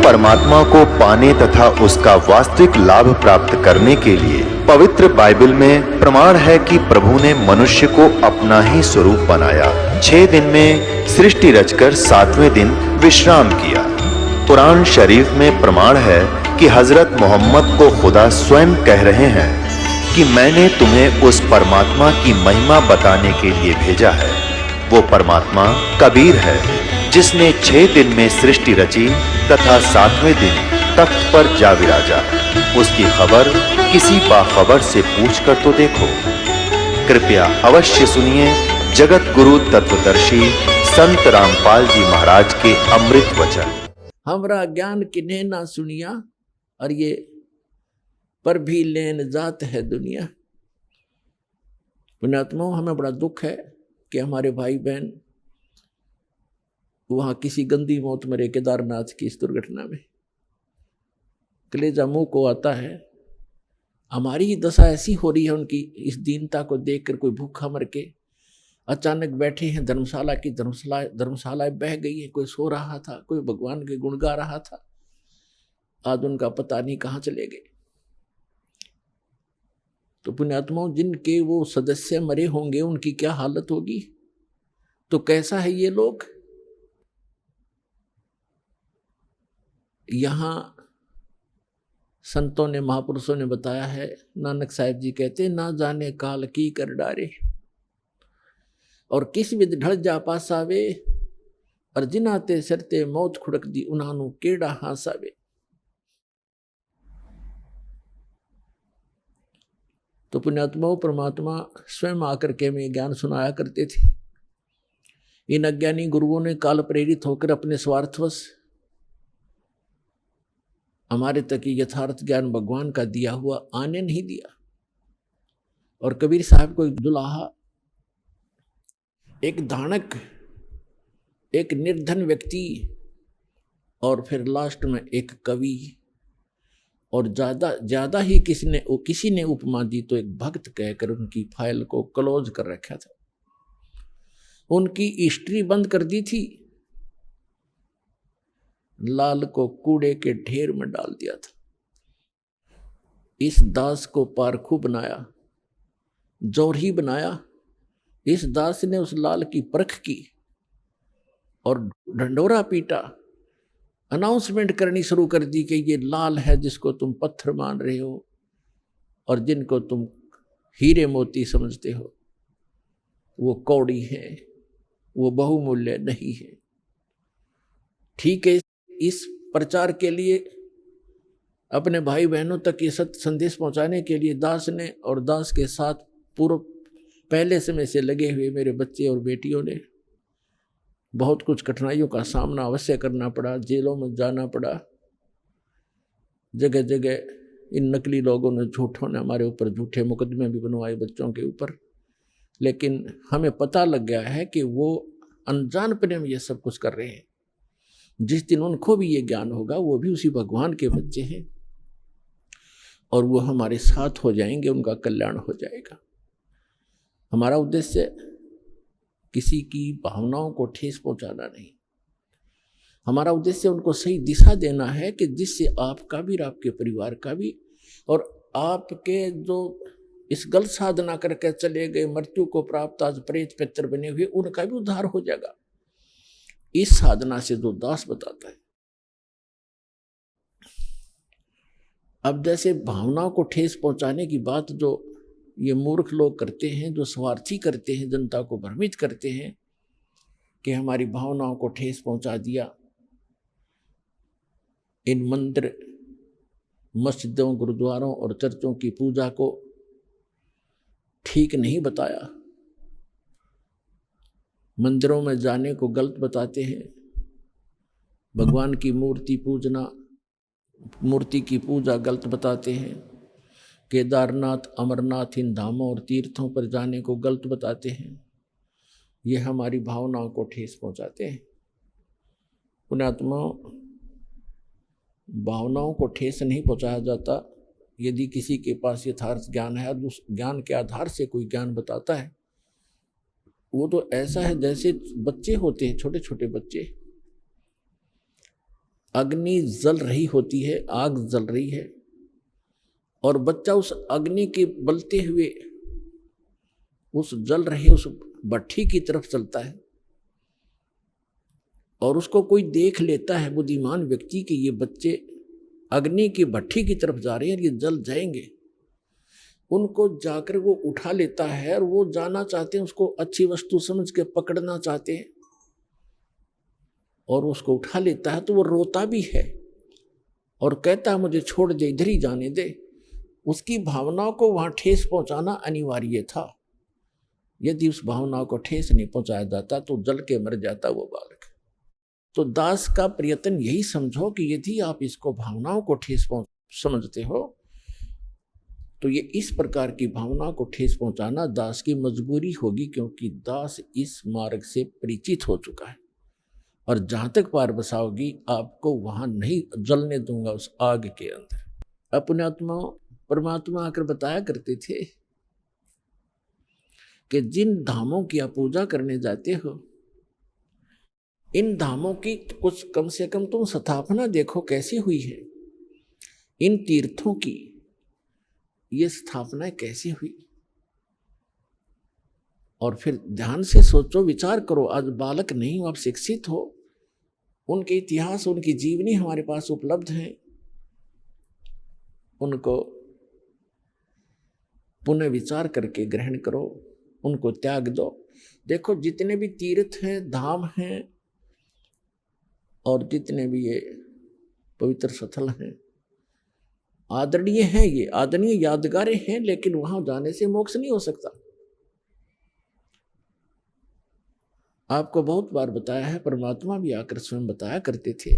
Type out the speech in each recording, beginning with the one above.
परमात्मा को पाने तथा उसका वास्तविक लाभ प्राप्त करने के लिए पवित्र बाइबल में प्रमाण है कि प्रभु ने मनुष्य को अपना ही स्वरूप बनाया। 6 दिन में सृष्टि रचकर 7वें दिन विश्राम किया। कुरान शरीफ में प्रमाण है कि हजरत मोहम्मद को खुदा स्वयं कह रहे हैं कि मैंने तुम्हें उस परमात्मा की महिमा बताने के लिए भेजा है। वो परमात्मा कबीर है जिसने 6 दिन में सृष्टि रची तथा 7वें दिन तख्त पर जा विराजा। उसकी खबर किसी बाखबर से पूछ कर तो देखो। कृपया अवश्य सुनिए जगत गुरु तत्वदर्शी संत रामपाल जी महाराज के अमृत वचन। हमरा ज्ञान किन्हें ना सुनिया, और ये पर भी लेन जात है दुनिया। पुण्यात्माओं, हमें बड़ा दुख है कि हमारे भाई बहन वहां किसी गंदी मौत मरे केदारनाथ की इस दुर्घटना में। कलेजा मुंह को आता है। हमारी ही दशा ऐसी हो रही है उनकी इस दीनता को देखकर। कोई भूखा मर के अचानक बैठे हैं धर्मशाला की धर्मशालाएं बह गई है। कोई सो रहा था, कोई भगवान के गुण गा रहा था, आज उनका पता नहीं कहाँ चले गए। तो पुण्यात्माओं, जिनके वो सदस्य मरे होंगे उनकी क्या हालत होगी। तो कैसा है ये लोग। यहां संतों ने, महापुरुषों ने बताया है। नानक साहिब जी कहते, ना जाने काल की कर डारे, और किस विध ढल जा पासावे, और जिनाते सरते मौत खुड़क दी उन्हानू केड़ा हासावे। तो पुण्यात्माओं, परमात्मा स्वयं आकर के हमें ज्ञान सुनाया करते थे। इन अज्ञानी गुरुओं ने काल प्रेरित होकर अपने स्वार्थवश हमारे तक यथार्थ ज्ञान भगवान का दिया हुआ आने नहीं दिया। और कबीर साहब को एक दुलाहा, एक धानक, एक निर्धन व्यक्ति, और फिर लास्ट में एक कवि, और ज्यादा ही किसी ने उपमा दी तो एक भक्त कहकर उनकी फाइल को क्लोज कर रखा था। उनकी हिस्ट्री बंद कर दी थी। लाल को कूड़े के ढेर में डाल दिया था। इस दास को पारखू बनाया, जौहरी बनाया। इस दास ने उस लाल की परख की और ढंडोरा पीटा, अनाउंसमेंट करनी शुरू कर दी कि ये लाल है जिसको तुम पत्थर मान रहे हो और जिनको तुम हीरे मोती समझते हो, वो कौड़ी है, वो बहुमूल्य नहीं है। ठीक है, इस प्रचार के लिए, अपने भाई बहनों तक ये सत्य संदेश पहुंचाने के लिए दास ने और दास के साथ पूर्व पहले समय से लगे हुए मेरे बच्चे और बेटियों ने बहुत कुछ कठिनाइयों का सामना अवश्य करना पड़ा। जेलों में जाना पड़ा। जगह जगह इन नकली लोगों ने, झूठों ने हमारे ऊपर झूठे मुकदमे भी बनवाए बच्चों के ऊपर। लेकिन हमें पता लग गया है कि वो अनजानपने में ये सब कुछ कर रहे हैं। जिस दिन उनको भी ये ज्ञान होगा, वो भी उसी भगवान के बच्चे हैं और वो हमारे साथ हो जाएंगे, उनका कल्याण हो जाएगा। हमारा उद्देश्य किसी की भावनाओं को ठेस पहुंचाना नहीं। हमारा उद्देश्य उनको सही दिशा देना है कि जिससे आपका भी, आपके परिवार का भी, और आपके जो इस गलत साधना करके चले गए, मृत्यु को प्राप्त आज प्रेत पितर बने हुए, उनका भी उद्धार हो जाएगा। इस साधना से जो दास बताता है। अब जैसे भावनाओं को ठेस पहुंचाने की बात जो ये मूर्ख लोग करते हैं, जो स्वार्थी करते हैं, जनता को भ्रमित करते हैं कि हमारी भावनाओं को ठेस पहुंचा दिया। इन मंदिर, मस्जिदों, गुरुद्वारों और चर्चों की पूजा को ठीक नहीं बताया। मंदिरों में जाने को गलत बताते हैं। भगवान की मूर्ति की पूजा गलत बताते हैं। केदारनाथ, अमरनाथ, इन धामों और तीर्थों पर जाने को गलत बताते हैं। ये हमारी भावनाओं को ठेस पहुंचाते हैं। पुण्यात्माओं, भावनाओं को ठेस नहीं पहुंचाया जाता। यदि किसी के पास यथार्थ ज्ञान है और उस ज्ञान के आधार से कोई ज्ञान बताता है, वो तो ऐसा है जैसे बच्चे होते हैं, छोटे छोटे बच्चे। अग्नि जल रही होती है, आग जल रही है, और बच्चा उस अग्नि के बलते हुए उस जल रहे उस भट्ठी की तरफ चलता है, और उसको कोई देख लेता है बुद्धिमान व्यक्ति कि ये बच्चे अग्नि की भट्ठी की तरफ जा रहे हैं, ये जल जाएंगे। उनको जाकर वो उठा लेता है, और वो जाना चाहते हैं, उसको अच्छी वस्तु समझ के पकड़ना चाहते हैं, और उसको उठा लेता है। तो वो रोता भी है और कहता है मुझे छोड़ दे, इधर ही जाने दे। उसकी भावनाओं को वहां ठेस पहुंचाना अनिवार्य था। यदि उस भावनाओं को ठेस नहीं पहुंचाया जाता तो जल के मर जाता वो बालक। तो दास का प्रयत्न यही समझो कि यदि आप इसको भावनाओं को ठेस समझते हो तो ये इस प्रकार की भावनाओं को ठेस पहुंचाना दास की मजबूरी होगी, क्योंकि दास इस मार्ग से परिचित हो चुका है। और जहां तक पार बसाओगी आपको वहां नहीं जलने दूंगा उस आग के अंदर। अपने आत्मा परमात्मा आकर बताया करते थे कि जिन धामों की आप पूजा करने जाते हो, इन धामों की कुछ कम से कम तुम स्थापना देखो कैसी हुई है। इन तीर्थों की ये स्थापना कैसी हुई, और फिर ध्यान से सोचो, विचार करो। आज बालक नहीं हो, आप शिक्षित हो, उनके इतिहास उनकी जीवनी हमारे पास उपलब्ध है, उनको पुनः विचार करके ग्रहण करो, उनको त्याग दो। देखो जितने भी तीर्थ हैं, धाम हैं, और जितने भी ये पवित्र स्थल हैं, आदरणीय हैं, ये आदरणीय यादगारें हैं, लेकिन वहां जाने से मोक्ष नहीं हो सकता। आपको बहुत बार बताया है, परमात्मा भी आकर स्वयं बताया करते थे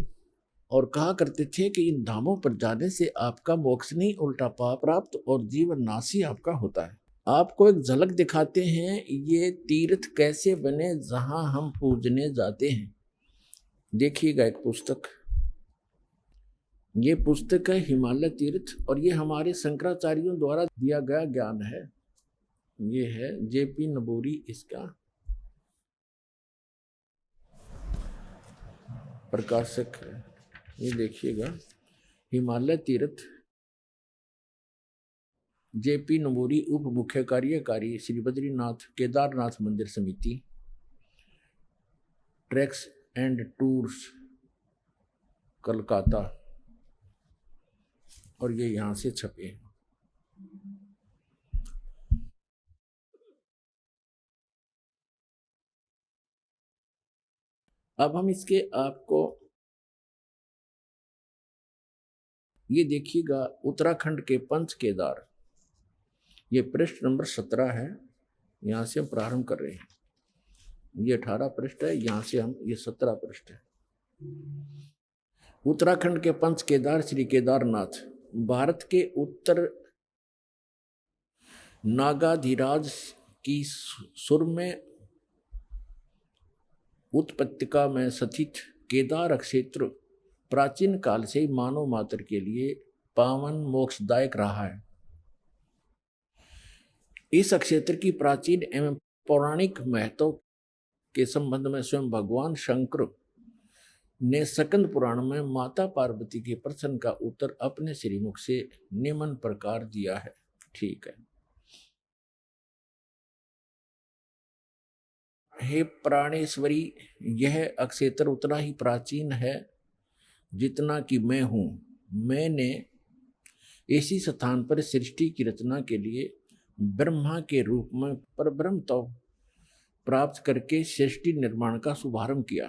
और कहा करते थे कि इन धामों पर जाने से आपका मोक्ष नहीं, उल्टा पाप प्राप्त और जीवन नाशी आपका होता है। आपको एक झलक दिखाते हैं ये तीर्थ कैसे बने जहां हम पूजने जाते हैं। देखिएगा एक पुस्तक, ये पुस्तक है हिमालय तीर्थ, और ये हमारे शंकराचार्यों द्वारा दिया गया ज्ञान है। ये है जेपी नबूरी, इसका प्रकाशक है। ये देखिएगा, हिमालय तीर्थ, जेपी नबूरी, उप मुख्य कार्यकारी श्री बद्रीनाथ केदारनाथ मंदिर समिति, ट्रैक्स एंड टूर्स कलकत्ता, और ये यहां से छपे हैं। अब हम इसके आपको ये देखिएगा, उत्तराखंड के पंच केदार, ये पृष्ठ नंबर 17 है। यहां से हम प्रारंभ कर रहे हैं। ये 18 पृष्ठ है, यहां से हम ये 17 पृष्ठ है। उत्तराखंड के पंच केदार श्री केदारनाथ भारत के उत्तर नागाधिराज की सुर में उत्पत्तिका में स्थित केदार क्षेत्र प्राचीन काल से मानव मात्र के लिए पावन मोक्षदायक रहा है। इस क्षेत्र की प्राचीन एवं पौराणिक महत्व के संबंध में स्वयं भगवान शंकर ने स्कंद पुराण में माता पार्वती के प्रश्न का उत्तर अपने श्रीमुख से निम्न प्रकार दिया है। ठीक है। हे प्राणेश्वरी, यह क्षेत्र उतना ही प्राचीन है जितना कि मैं हूं। मैंने इसी स्थान पर सृष्टि की रचना के लिए ब्रह्मा के रूप में परब्रह्म तो प्राप्त करके सृष्टि निर्माण का शुभारंभ किया।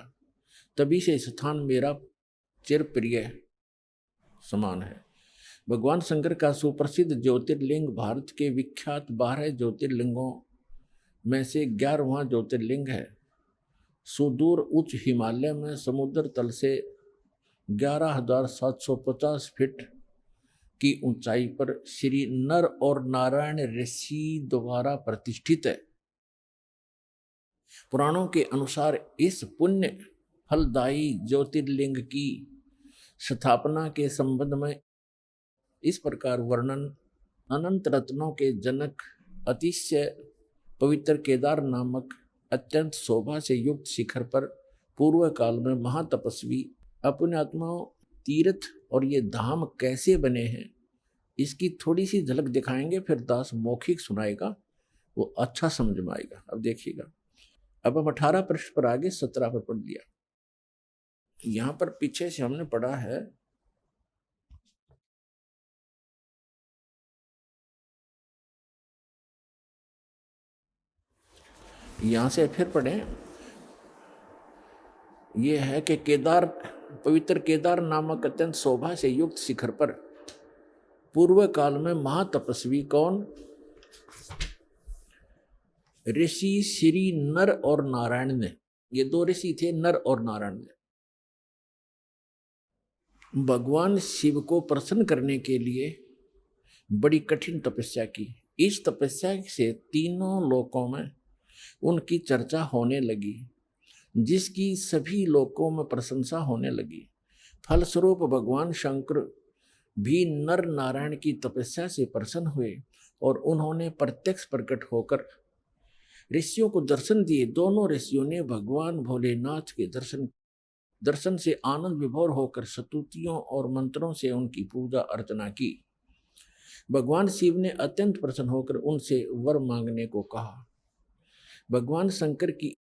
तभी से स्थान मेरा चिरप्रिय समान है। भगवान शंकर का सुप्रसिद्ध ज्योतिर्लिंग भारत के विख्यात 12 ज्योतिर्लिंगों में से 11वां ज्योतिर्लिंग है। सुदूर उच्च हिमालय में समुद्र तल से 11,750 फीट की ऊंचाई पर श्री नर और नारायण ऋषि द्वारा प्रतिष्ठित है। पुराणों के अनुसार इस पुण्य फलदायी ज्योतिर्लिंग की स्थापना के संबंध में इस प्रकार वर्णन, अनंत रत्नों के जनक अतिशय पवित्र केदार नामक अत्यंत शोभा से युक्त शिखर पर पूर्व काल में महातपस्वी अपने आत्माओं तीर्थ और ये धाम कैसे बने हैं इसकी थोड़ी सी झलक दिखाएंगे, फिर दास मौखिक सुनाएगा, वो अच्छा समझ में आएगा। अब देखिएगा, अब हम 18 पृष्ठ पर आगे 17 पर पढ़ लिया। यहां पर पीछे से हमने पढ़ा है, यहां से फिर पढ़ें। यह है कि केदार, पवित्र केदार नामक अत्यंत शोभा से युक्त शिखर पर पूर्व काल में महातपस्वी कौन? ऋषि श्री नर और नारायण ने, ये दो ऋषि थे, नर और नारायण ने भगवान शिव को प्रसन्न करने के लिए बड़ी कठिन तपस्या की। इस तपस्या से तीनों लोकों में उनकी चर्चा होने लगी, जिसकी सभी लोकों में प्रशंसा होने लगी। फलस्वरूप भगवान शंकर भी नर नारायण की तपस्या से प्रसन्न हुए और उन्होंने प्रत्यक्ष प्रकट होकर ऋषियों को दर्शन दिए। दोनों ऋषियों ने भगवान भोलेनाथ के दर्शन से आनंद विभोर होकर स्तुतियों और मंत्रों से उनकी पूजा अर्चना की। भगवान शिव ने अत्यंत प्रसन्न होकर उनसे वर मांगने को कहा। भगवान शंकर की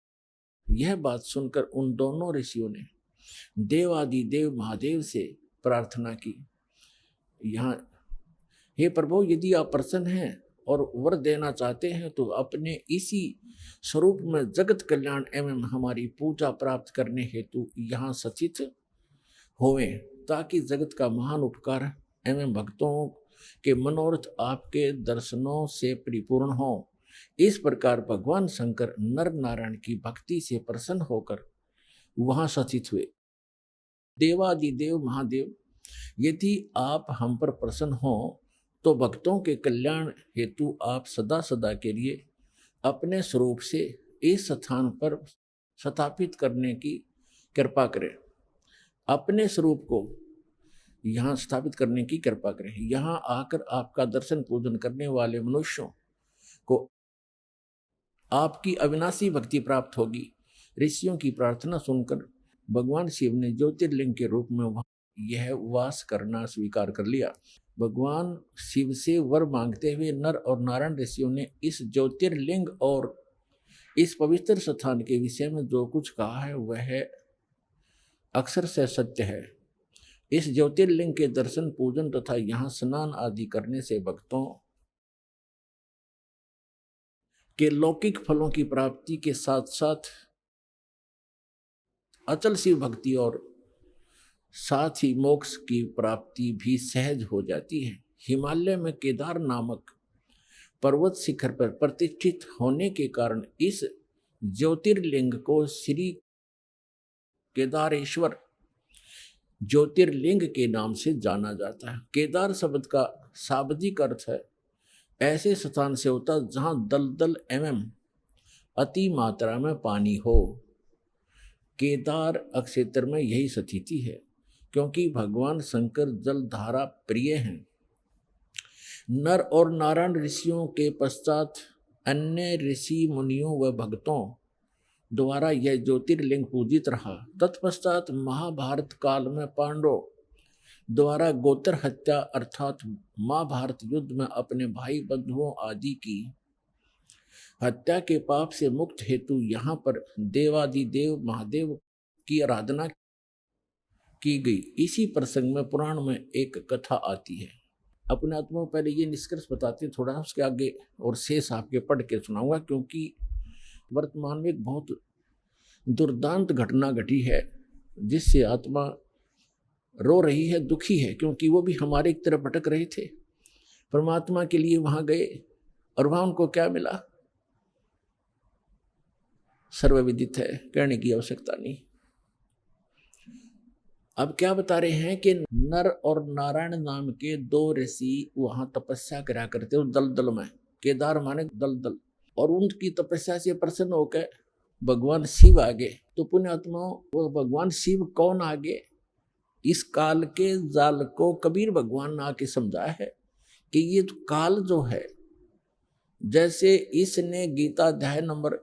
यह बात सुनकर उन दोनों ऋषियों ने देवादिदेव महादेव से प्रार्थना की। यहाँ, हे प्रभु, यदि आप प्रसन्न हैं और वर देना चाहते हैं तो अपने इसी स्वरूप में जगत कल्याण एवं हमारी पूजा प्राप्त करने हेतु यहाँ सचित होवें, ताकि जगत का महान उपकार एवं भक्तों के मनोरथ आपके दर्शनों से परिपूर्ण हो। इस प्रकार भगवान शंकर नर नारायण की भक्ति से प्रसन्न होकर वहां सचित हुए। देवादिदेव महादेव, यदि आप हम पर प्रसन्न हो तो भक्तों के कल्याण हेतु आप सदा सदा के लिए अपने स्वरूप से इस स्थान पर स्थापित करने की कृपा करें। अपने स्वरूप को यहाँ स्थापित करने की कृपा करें। यहाँ आकर आपका दर्शन पूजन करने वाले मनुष्यों को आपकी अविनाशी भक्ति प्राप्त होगी। ऋषियों की प्रार्थना सुनकर भगवान शिव ने ज्योतिर्लिंग के रूप में यह वास करना स्वीकार कर लिया। भगवान शिव से वर मांगते हुए नर और नारायण ऋषियों ने इस ज्योतिर्लिंग और इस पवित्र स्थान के विषय में जो कुछ कहा है वह अक्षर से सत्य है। इस ज्योतिर्लिंग के दर्शन पूजन तथा यहाँ स्नान आदि करने से भक्तों के लौकिक फलों की प्राप्ति के साथ साथ अचल शिव भक्ति और साथ ही मोक्ष की प्राप्ति भी सहज हो जाती है। हिमालय में केदार नामक पर्वत शिखर पर प्रतिष्ठित होने के कारण इस ज्योतिर्लिंग को श्री केदारेश्वर ज्योतिर्लिंग के नाम से जाना जाता है। केदार शब्द का शाब्दिक अर्थ है ऐसे स्थान से होता जहां दलदल एवं अति मात्रा में पानी हो। केदार क्षेत्र में यही स्थिति है, क्योंकि भगवान शंकर जलधारा प्रिय हैं। नर और नारायण ऋषियों के पश्चात अन्य ऋषि मुनियों व भक्तों द्वारा यह ज्योतिर्लिंग पूजित रहा। तत्पश्चात महाभारत काल में पांडवों द्वारा गोत्र हत्या अर्थात महाभारत युद्ध में अपने भाई बंधुओं आदि की हत्या के पाप से मुक्त हेतु यहाँ पर देवादिदेव महादेव की आराधना की गई। इसी प्रसंग में पुराण में एक कथा आती है। अपने आत्मा में पहले ये निष्कर्ष बताते हैं, थोड़ा उसके आगे और शेष आपके पढ़ के सुनाऊंगा, क्योंकि वर्तमान में एक बहुत दुर्दांत घटना घटी है जिससे आत्मा रो रही है, दुखी है, क्योंकि वो भी हमारे एक तरफ भटक रहे थे, परमात्मा के लिए वहां गए और वहां उनको क्या मिला सर्वविदित है, कहने की आवश्यकता नहीं। अब क्या बता रहे हैं कि नर और नारायण नाम के दो ऋषि वहां तपस्या करा करते उस दलदल में, केदार माने दलदल, और उनकी तपस्या से प्रसन्न होकर भगवान शिव आगे। तो पुण्यात्माओं, वो भगवान शिव कौन आगे? इस काल के जाल को कबीर भगवान ने आके समझाया है कि ये काल जो है, जैसे इसने गीता अध्याय नंबर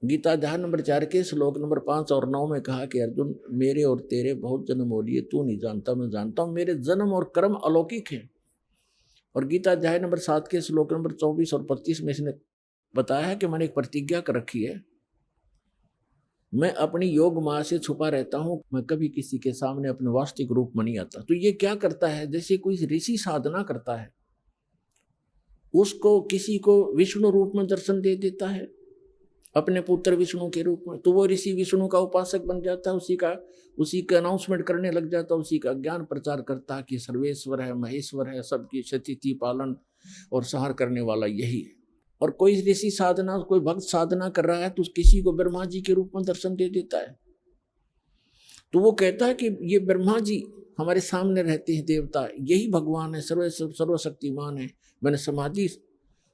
गीता अध्याय नंबर 4 के श्लोक नंबर 5 और 9 में कहा कि अर्जुन, मेरे और तेरे बहुत जन्म हो लिए, तू नहीं जानता, मैं जानता हूं, मेरे जन्म और कर्म अलौकिक हैं। और गीता अध्याय नंबर 7 के श्लोक नंबर 24 और 25 में इसने बताया है कि मैंने एक प्रतिज्ञा कर रखी है, मैं अपनी योग माया से छुपा रहता हूं, मैं कभी किसी के सामने अपने वास्तविक रूप में नहीं आता। तो ये क्या करता है, जैसे कोई ऋषि साधना करता है, उसको किसी को विष्णु रूप में दर्शन दे देता है, अपने पुत्र विष्णु के रूप में, तो वो ऋषि विष्णु का उपासक बन जाता है, उसी का अनाउंसमेंट करने लग जाता है, उसी का ज्ञान प्रचार करता है कि सर्वेश्वर है, महेश्वर है, सबकी स्थिति पालन और संहार करने वाला यही है। और कोई ऋषि साधना, कोई भक्त साधना कर रहा है तो किसी को ब्रह्मा जी के रूप में दर्शन दे देता है, तो वो कहता है कि ये ब्रह्मा जी हमारे सामने रहते हैं, देवता, यही भगवान है, सर्वशक्तिमान है, मैंने समाधि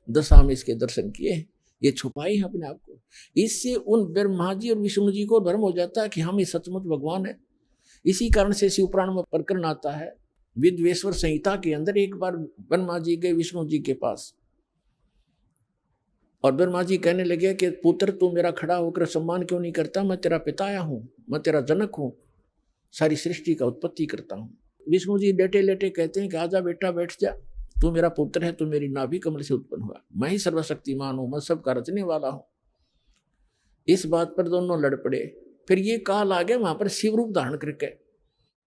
दशा में इसके दर्शन किए, ये छुपाई है अपने आप को। इससे उन ब्रह्मा जी और विष्णु जी को भ्रम हो जाता है कि हम ही सचमुच भगवान है। इसी कारण से शिव पुराण में प्रकरण आता है, विद्वेश्वर संहिता के अंदर, एक बार ब्रह्मा जी गए विष्णु जी के पास और ब्रह्मा जी कहने लगे कि पुत्र, तू मेरा खड़ा होकर सम्मान क्यों नहीं करता, मैं तेरा पिता आया हूं, मैं तेरा जनक हूं, सारी सृष्टि का उत्पत्ति करता हूं। विष्णु जी लेटे लेटे कहते हैं कि आजा बेटा, बैठ जा, तू मेरा पुत्र है, तू मेरी नाभि कमल से उत्पन्न हुआ, मैं ही सर्वशक्तिमान हूं, मैं सबका रचने वाला हूं। इस बात पर दोनों लड़ पड़े। फिर ये काल आ गया वहां पर शिव रूप धारण करके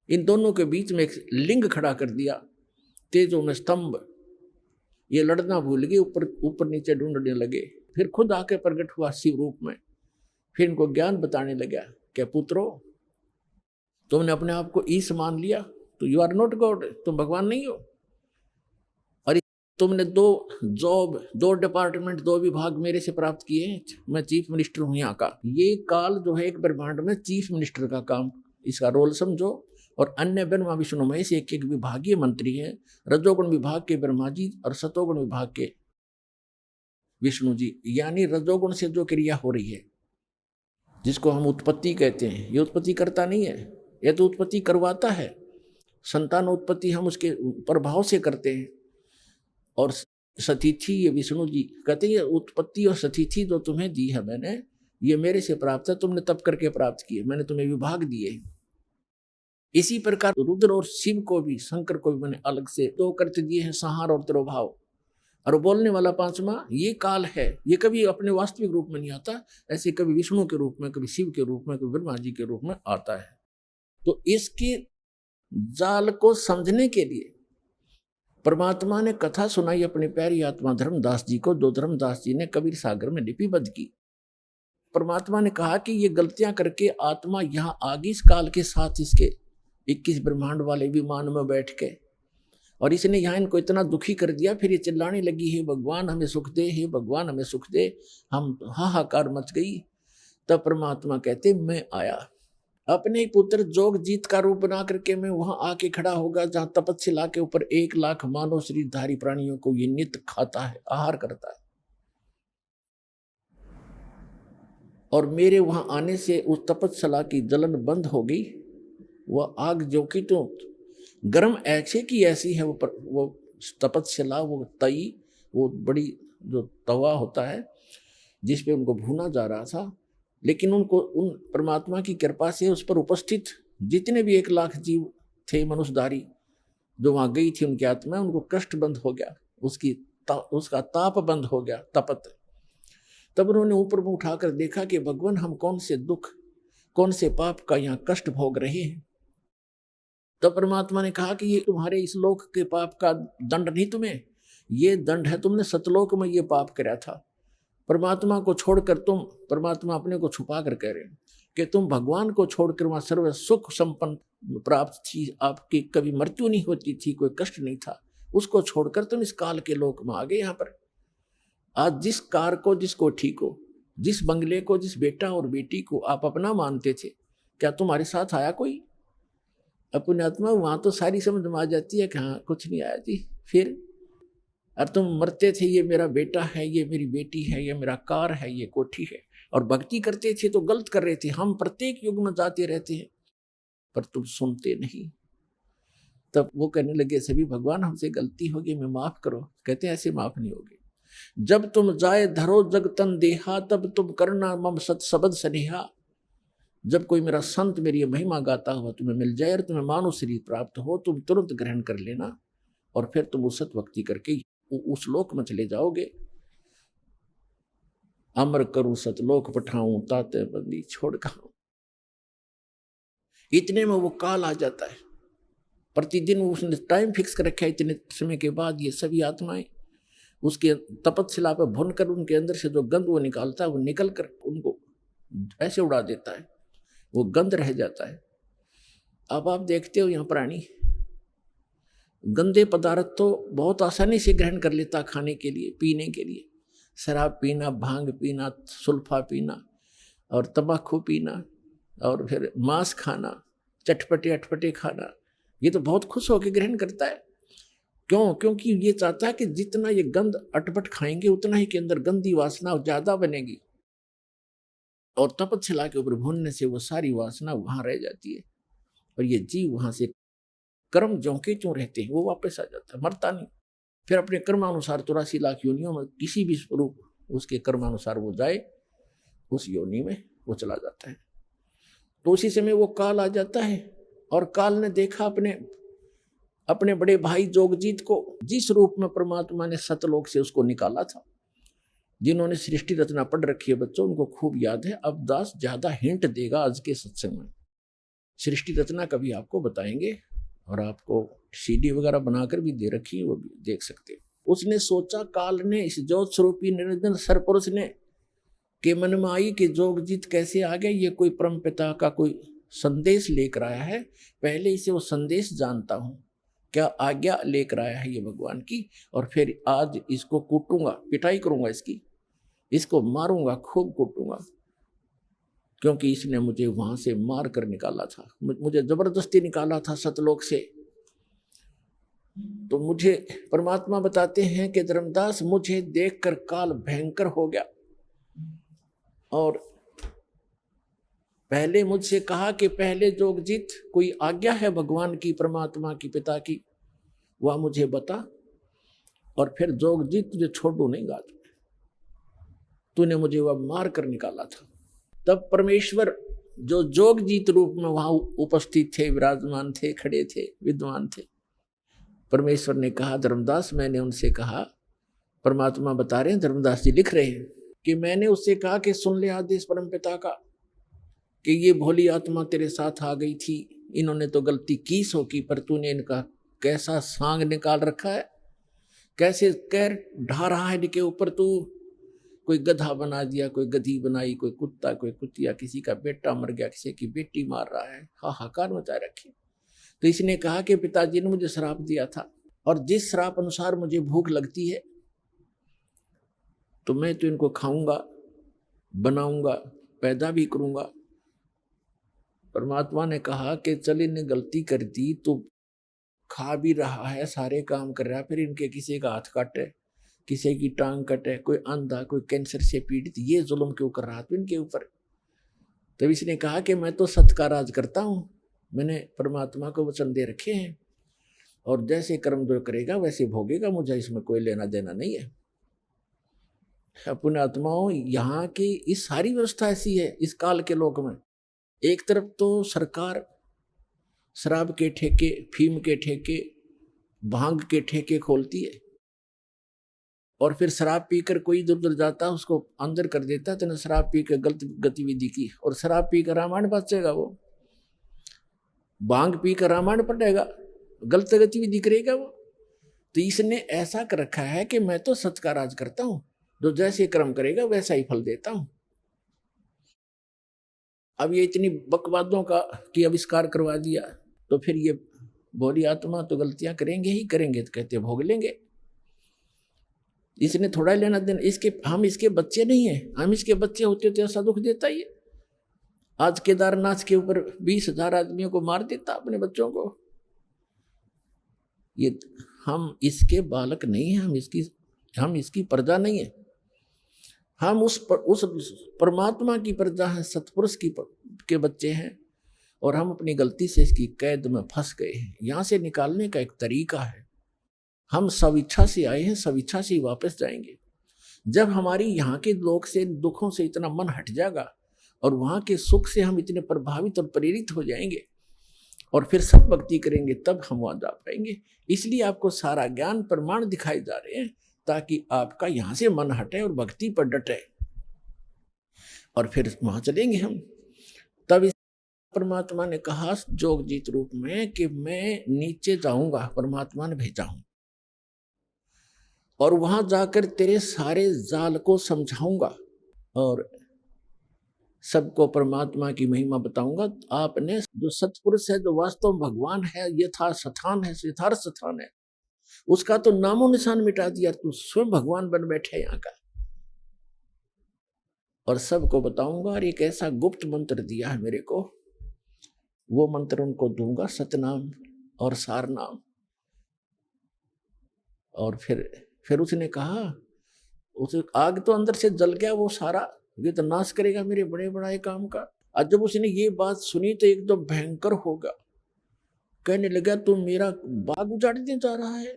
इन दोनों के बीच में एक लिंग खड़ा कर दिया, तेजों में स्तंभ। ये लड़ना भूल गए, ऊपर ऊपर नीचे ढूंढने लगे, फिर खुद आके प्रकट हुआ शिव रूप में। फिर इनको ज्ञान बताने लगा कि पुत्रो, तुमने अपने आप को ईश मान लिया, तो यू आर नॉट गॉड, तुम भगवान नहीं हो। और तुमने दो डिपार्टमेंट, 2 विभाग मेरे से प्राप्त किए हैं, मैं चीफ मिनिस्टर हूं यहाँ का। ये काल जो है एक ब्रह्मांड में चीफ मिनिस्टर का काम, इसका रोल समझो। और अन्य ब्रह्मा विष्णु महेश एक एक विभागीय मंत्री हैं, रजोगुण विभाग के ब्रह्मा जी और सतोगुण विभाग के विष्णु जी। यानी रजोगुण से जो क्रिया हो रही है, जिसको हम उत्पत्ति कहते हैं, ये उत्पत्ति करता नहीं है, यह तो उत्पत्ति करवाता है। संतान उत्पत्ति हम उसके प्रभाव से करते हैं। और सतिथि, ये विष्णु जी कहते हैं, ये उत्पत्ति और सतिथि जो तुम्हें दी है मैंने, ये मेरे से प्राप्त है, तुमने तप करके प्राप्त किए, मैंने तुम्हें विभाग दिए। इसी प्रकार रुद्र और शिव को भी, शंकर को भी मैंने अलग से 2 कर्त दिए हैं, संहार और तिरोभाव। और बोलने वाला 5वां ये काल है, ये कभी अपने वास्तविक रूप में नहीं आता, ऐसे कभी विष्णु के रूप में, कभी शिव के रूप में, कभी ब्रह्मा जी के रूप में आता है। तो इसके जाल को समझने के लिए परमात्मा ने कथा सुनाई अपनी प्यारी आत्मा धर्मदास जी को, जो धर्मदास जी ने कबीर सागर में लिपिबद्ध की। परमात्मा ने कहा कि ये गलतियां करके आत्मा यहाँ आ गई इस काल के साथ, इसके 21 ब्रह्मांड वाले विमान में बैठ के, और इसने यहाँ इनको इतना दुखी कर दिया। फिर ये चिल्लाने लगी, हे भगवान हमें सुख दे, हे भगवान हमें सुख दे, हम हाहाकार मच गई। तब परमात्मा कहते, मैं आया अपने पुत्र जोगजीत का रूप बना करके, मैं वहां आके खड़ा होगा जहां तपस्या के ऊपर 1 लाख मानव शरीरधारी प्राणियों को ये नित्य खाता है, आहार करता है। और मेरे वहां आने से उस तपस्या की जलन बंद हो गई। वह आग जो कि तो गर्म ऐसे की ऐसी है, वो तपस्या, वो तई, वो बड़ी जो तवा होता है जिस पे उनको भूना जा रहा था, लेकिन उनको उन परमात्मा की कृपा से उस पर उपस्थित जितने भी 1 लाख जीव थे मनुष्यधारी जो वहां गई थी, उनकी आत्मा, उनको कष्ट बंद हो गया, उसका ताप बंद हो गया, तपत। तब उन्होंने ऊपर में उठाकर देखा कि भगवान हम कौन से दुख, कौन से पाप का यहाँ कष्ट भोग रहे हैं। तब परमात्मा ने कहा कि ये तुम्हारे इस लोक के पाप का दंड नहीं, तुम्हें ये दंड है, तुमने सतलोक में ये पाप कराया था। परमात्मा को छोड़कर तुम, परमात्मा अपने को छुपा कर कह रहे हैं कि तुम भगवान को छोड़कर वहां सर्व सुख संपन्न प्राप्त थी, आपकी कभी मृत्यु नहीं होती थी, कोई कष्ट नहीं था, उसको छोड़कर तुम इस काल के लोक में आ गए। यहाँ पर आज जिस कार को, जिसको ठीक हो, जिस बंगले को, जिस बेटा और बेटी को आप अपना मानते थे, क्या तुम्हारे साथ आया कोई? अपनी आत्मा वहां तो सारी समझ में आ जाती है कि हाँ कुछ नहीं आया जी। फिर और तुम मरते थे, ये मेरा बेटा है, ये मेरी बेटी है, ये मेरा कार है, ये कोठी है, और भक्ति करते थे तो गलत कर रहे थे। हम प्रत्येक युग में जाते रहते हैं पर तुम सुनते नहीं। तब वो कहने लगे, सभी भगवान हमसे गलती होगी, मैं माफ करो। कहते हैं ऐसे माफ नहीं होगी। जब तुम जाए धरो जग तन देहा, तब तुम करना मम सत सबद सनेहा। जब कोई मेरा संत मेरी महिमा गाता हुआ तुम्हें मिल जाए और तुम्हें मानव शरीर प्राप्त हो, तुम तुरंत ग्रहण कर लेना और फिर तुम उस सत भक्ति करके उस लोक में चले जाओगे। अमर करूं सतलोक पठाऊं, ताते बंदी छोड़ खाऊं। इतने में वो काल आ जाता है। प्रतिदिन उसने टाइम फिक्स कर रखा है, इतने समय के बाद ये सभी आत्माएं उसके तपस्या पर भुन कर उनके अंदर से जो गंध वो निकालता है, वो निकल कर उनको ऐसे उड़ा देता है, वो गंध रह जाता है। अब आप देखते हो यहाँ प्राणी गंदे पदार्थ तो बहुत आसानी से ग्रहण कर लेता खाने के लिए, पीने के लिए। शराब पीना, भांग पीना, सुल्फा पीना और तंबाकू पीना और फिर मांस खाना, चटपटे अटपटे खाना, ये तो बहुत खुश होकर ग्रहण करता है। क्यों? क्योंकि ये चाहता है कि जितना ये गंद अटपट खाएंगे उतना ही के अंदर गंदी वासना ज्यादा बनेगी और तपस्या के ऊपर भूनने से वो सारी वासना वहां रह जाती है और ये जीव वहां से कर्म ज्यों के त्यों रहते हैं, वो वापस आ जाता है, मरता नहीं। फिर अपने कर्मानुसार 84 लाख योनियों में किसी भी स्वरूप उसके कर्मानुसार वो जाए, उस योनि में वो चला जाता है। तो उसी समय वो काल आ जाता है और काल ने देखा अपने बड़े भाई जोगजीत को, जिस रूप में परमात्मा ने सतलोक से उसको निकाला था। जिन्होंने सृष्टि रचना पढ़ रखी है बच्चों, उनको खूब याद है। अब दास ज्यादा हिंट देगा आज के सत्संग में। सृष्टि रचना कभी आपको बताएंगे और आपको सीडी वगैरह बनाकर भी दे रखी है, वो भी देख सकते हैं। उसने सोचा, काल ने, इस ज्योत स्वरूपी निरंजन सरपुरुष ने के मन में आई कि जोगजीत कैसे आ गया, ये कोई परम पिता का कोई संदेश लेकर आया है। पहले इसे वो संदेश जानता हूँ, क्या आज्ञा लेकर आया है ये भगवान की, और फिर आज इसको कूटूंगा, पिटाई करूंगा इसको मारूंगा, खूब कूटूंगा, क्योंकि इसने मुझे वहां से मार कर निकाला था, मुझे जबरदस्ती निकाला था सतलोक से। तो मुझे परमात्मा बताते हैं कि धर्मदास, मुझे देखकर काल भयंकर हो गया और पहले मुझसे कहा कि पहले जोगजीत कोई आज्ञा है भगवान की, परमात्मा की, पिता की, वह मुझे बता, और फिर जोगजीत तुझे छोड़ू नहीं गा, तूने मुझे वह मार कर निकाला था। तब परमेश्वर जो जोगजीत रूप में वहां उपस्थित थे, विराजमान थे, खड़े थे, विद्वान थे, परमेश्वर ने कहा, धर्मदास, मैंने उनसे कहा, परमात्मा बता रहे हैं, धर्मदास जी लिख रहे हैं कि मैंने उससे कहा कि सुन ले आदेश परमपिता का कि ये भोली आत्मा तेरे साथ आ गई थी, इन्होंने तो गलती की सो की, पर तूने इनका कैसा सांग निकाल रखा है, कैसे कैर ढा रहा है इनके ऊपर, तू कोई गधा बना दिया, कोई गधी बनाई, कोई कुत्ता, कोई कुतिया, किसी का बेटा मर गया, किसी की बेटी मार रहा है, हाहाकार मचाए रखी। तो इसने कहा कि पिताजी ने मुझे श्राप दिया था और जिस श्राप अनुसार मुझे भूख लगती है तो मैं तो इनको खाऊंगा, बनाऊंगा, पैदा भी करूंगा। परमात्मा ने कहा कि चल, इन्हें गलती कर दी तो खा भी रहा है, सारे काम कर रहा है, फिर इनके किसी का हाथ काटे, किसी की टांग कटे, कोई अंधा, कोई कैंसर से पीड़ित, ये जुल्म क्यों कर रहा था इनके ऊपर। तब इसने कहा कि मैं तो सत्य का राज करता हूँ, मैंने परमात्मा को वचन दे रखे हैं और जैसे कर्म जो करेगा वैसे भोगेगा, मुझे इसमें कोई लेना देना नहीं है। अपने आत्माओं, यहाँ की इस सारी व्यवस्था ऐसी है इस काल के लोक में। एक तरफ तो सरकार शराब के ठेके, फीम के ठेके, भांग के ठेके खोलती है और फिर शराब पीकर कोई इधर उधर जाता उसको अंदर कर देता, तो शराब पी कर गलत गतिविधि की, और शराब पी कर रामायण बचेगा, वो भांग पी कर रामायण पढ़ेगा, गलत गतिविधि करेगा वो। तो इसने ऐसा कर रखा है कि मैं तो सत्य का राज करता हूं, जो जैसे कर्म करेगा वैसा ही फल देता हूं। अब ये इतनी बकवादों का की आविष्कार करवा दिया, तो फिर ये भोली आत्मा तो गलतियां करेंगे ही करेंगे, तो कहते भोग लेंगे। इसने थोड़ा लेना देना, हम इसके बच्चे नहीं है, हम इसके बच्चे होते तो ऐसा दुख देता ही है। आज केदारनाथ के ऊपर 20,000 आदमियों को मार देता, अपने बच्चों को। ये हम इसके बालक नहीं है, हम इसकी प्रजा नहीं है, हम उस परमात्मा की प्रजा है, सतपुरुष के बच्चे हैं, और हम अपनी गलती से इसकी कैद में फंस गए हैं। यहाँ से निकालने का एक तरीका है, हम स्वेच्छा से आए हैं, स्वेच्छा से ही वापस जाएंगे। जब हमारी यहाँ के लोग से दुखों से इतना मन हट जाएगा और वहाँ के सुख से हम इतने प्रभावित और प्रेरित हो जाएंगे और फिर सब भक्ति करेंगे, तब हम वहाँ जा पाएंगे। इसलिए आपको सारा ज्ञान प्रमाण दिखाई जा रहे हैं ताकि आपका यहाँ से मन हटे और भक्ति पर डटे, और फिर वहाँ चलेंगे हम। तब इस परमात्मा ने कहा जोगजीत रूप में कि मैं नीचे जाऊंगा, परमात्मा ने भेजा हूं, और वहां जाकर तेरे सारे जाल को समझाऊंगा और सबको परमात्मा की महिमा बताऊंगा। आपने जो सतपुरुष है, जो वास्तव में भगवान है, यथार्थ स्थान है, यथार्थ स्थान है, उसका तो नामो निशान मिटा दिया, तू स्वयं भगवान बन बैठे यहाँ का, और सबको बताऊंगा। और एक ऐसा गुप्त मंत्र दिया है मेरे को, वो मंत्र उनको दूंगा, सतनाम और सारनाम। और फिर उसने कहा, उस आग तो अंदर से जल गया वो सारा, ये तो नाश करेगा मेरे बड़े बड़ाई काम का। आज जब उसने ये बात सुनी तो एकदम भयंकर होगा, कहने लगा तू मेरा बाग उजाड़ने जा रहा है,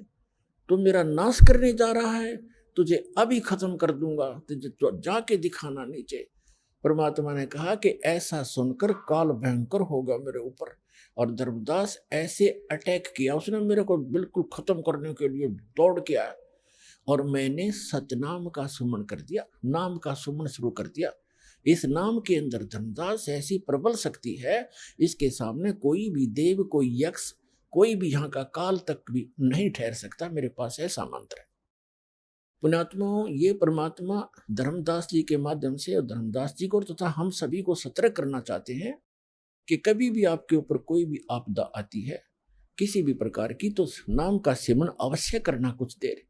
तू मेरा नाश करने जा रहा है, तुझे अभी खत्म कर दूंगा, तुझे तो जाके दिखाना नीचे। परमात्मा ने कहा कि ऐसा सुनकर काल भयंकर होगा मेरे ऊपर, और धर्मदास ऐसे अटैक किया उसने मेरे को बिल्कुल खत्म करने के लिए दौड़ के आया, और मैंने सतनाम का सुमन कर दिया, नाम का सुमन शुरू कर दिया। इस नाम के अंदर धर्मदास ऐसी प्रबल शक्ति है, इसके सामने कोई भी देव, कोई यक्ष, कोई भी यहाँ का काल तक भी नहीं ठहर सकता। मेरे पास ऐसा मंत्र है। पुण्यात्माओं, ये परमात्मा धर्मदास जी के माध्यम से, और धर्मदास जी को तथा हम सभी को सतर्क करना चाहते हैं कि कभी भी आपके ऊपर कोई भी आपदा आती है किसी भी प्रकार की, तो नाम का सिमरन अवश्य करना कुछ देर।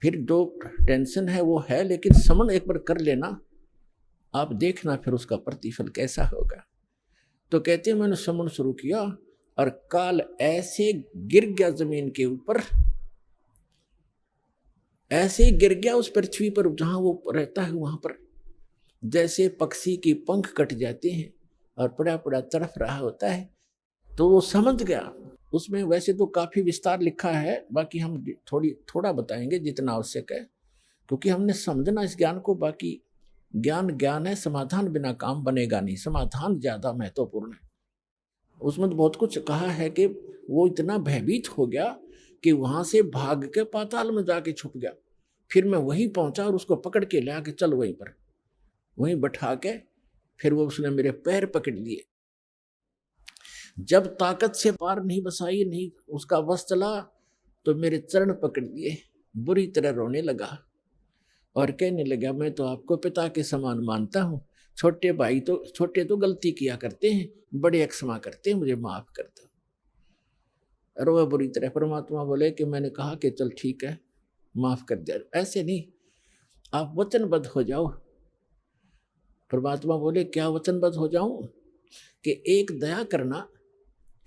फिर जो टेंशन है वो है, लेकिन समन एक बार कर लेना, आप देखना फिर उसका प्रतिफल कैसा होगा। तो कहते हैं मैंने समन शुरू किया और काल ऐसे गिर गया जमीन के ऊपर, ऐसे गिर गया उस पृथ्वी पर जहां वो रहता है वहां पर, जैसे पक्षी की पंख कट जाते हैं और पड़ा पड़ा तड़फ रहा होता है। तो वो समझ गया। उसमें वैसे तो काफी विस्तार लिखा है, बाकी हम थोड़ा बताएंगे जितना आवश्यक है, क्योंकि हमने समझना इस ज्ञान को। बाकी ज्ञान है, समाधान बिना काम बनेगा नहीं, समाधान ज्यादा महत्वपूर्ण है। उसमें तो बहुत कुछ कहा है कि वो इतना भयभीत हो गया कि वहां से भाग के पाताल में जाके छुप गया। फिर मैं वहीं पहुंचा और उसको पकड़ के ले आके चल वहीं पर, वहीं बैठा के फिर वो उसने मेरे पैर पकड़ लिए। जब ताकत से पार नहीं बसाई, नहीं उसका बस चला, तो मेरे चरण पकड़ लिए, बुरी तरह रोने लगा और कहने लगा मैं तो आपको पिता के समान मानता हूँ, छोटे तो गलती किया करते हैं, बड़े क्षमा करते हैं, मुझे माफ कर दो। और वह बुरी तरह। परमात्मा बोले कि मैंने कहा कि चल ठीक है माफ कर दिया, ऐसे नहीं, आप वचनबद्ध हो जाओ। परमात्मा बोले क्या वचनबद्ध हो जाऊं? कि एक दया करना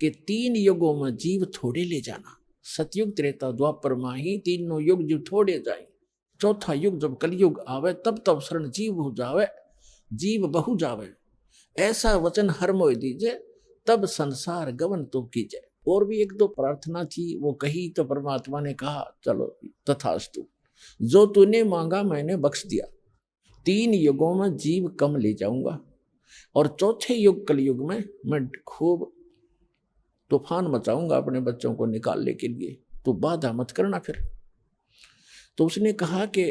कि 3 युगों में जीव थोड़े ले जाना, सतयुग त्रेता द्वापर माही, तीनों युग जीव थोड़े जाए, चौथा युग जब कलयुग आवे, तब शरण जीव हो जावे, जीव बहु जावे, ऐसा वचन हर मोय दीजे, तब संसार गवन तो कीजे। और भी 1-2 प्रार्थना थी, वो कही तो परमात्मा ने कहा चलो तथास्तु, जो तूने मांगा मैंने बख्श दिया। 3 युगों में जीव कम ले जाऊंगा, और चौथे युग कलयुग में मैं खूब तूफान मचाऊंगा अपने बच्चों को निकालने के लिए, तो बाधा मत करना फिर। तो उसने कहा कि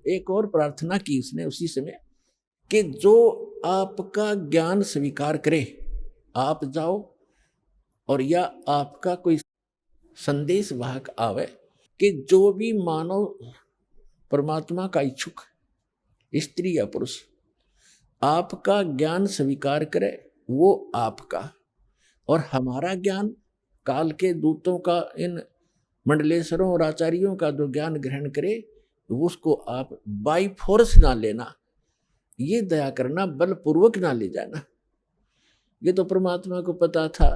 एक और प्रार्थना की उसने उसी समय कि जो आपका ज्ञान स्वीकार करे, आप जाओ, और या आपका कोई संदेश वाहक आवे, कि जो भी मानव परमात्मा का इच्छुक, स्त्री या पुरुष, आपका ज्ञान स्वीकार करे, वो आपका, और हमारा ज्ञान, काल के दूतों का, इन मंडलेश्वरों और आचार्यों का जो ज्ञान ग्रहण करे, उसको आप बाई फोर्स ना लेना, ये दया करना, बलपूर्वक ना ले जाना। ये तो परमात्मा को पता था,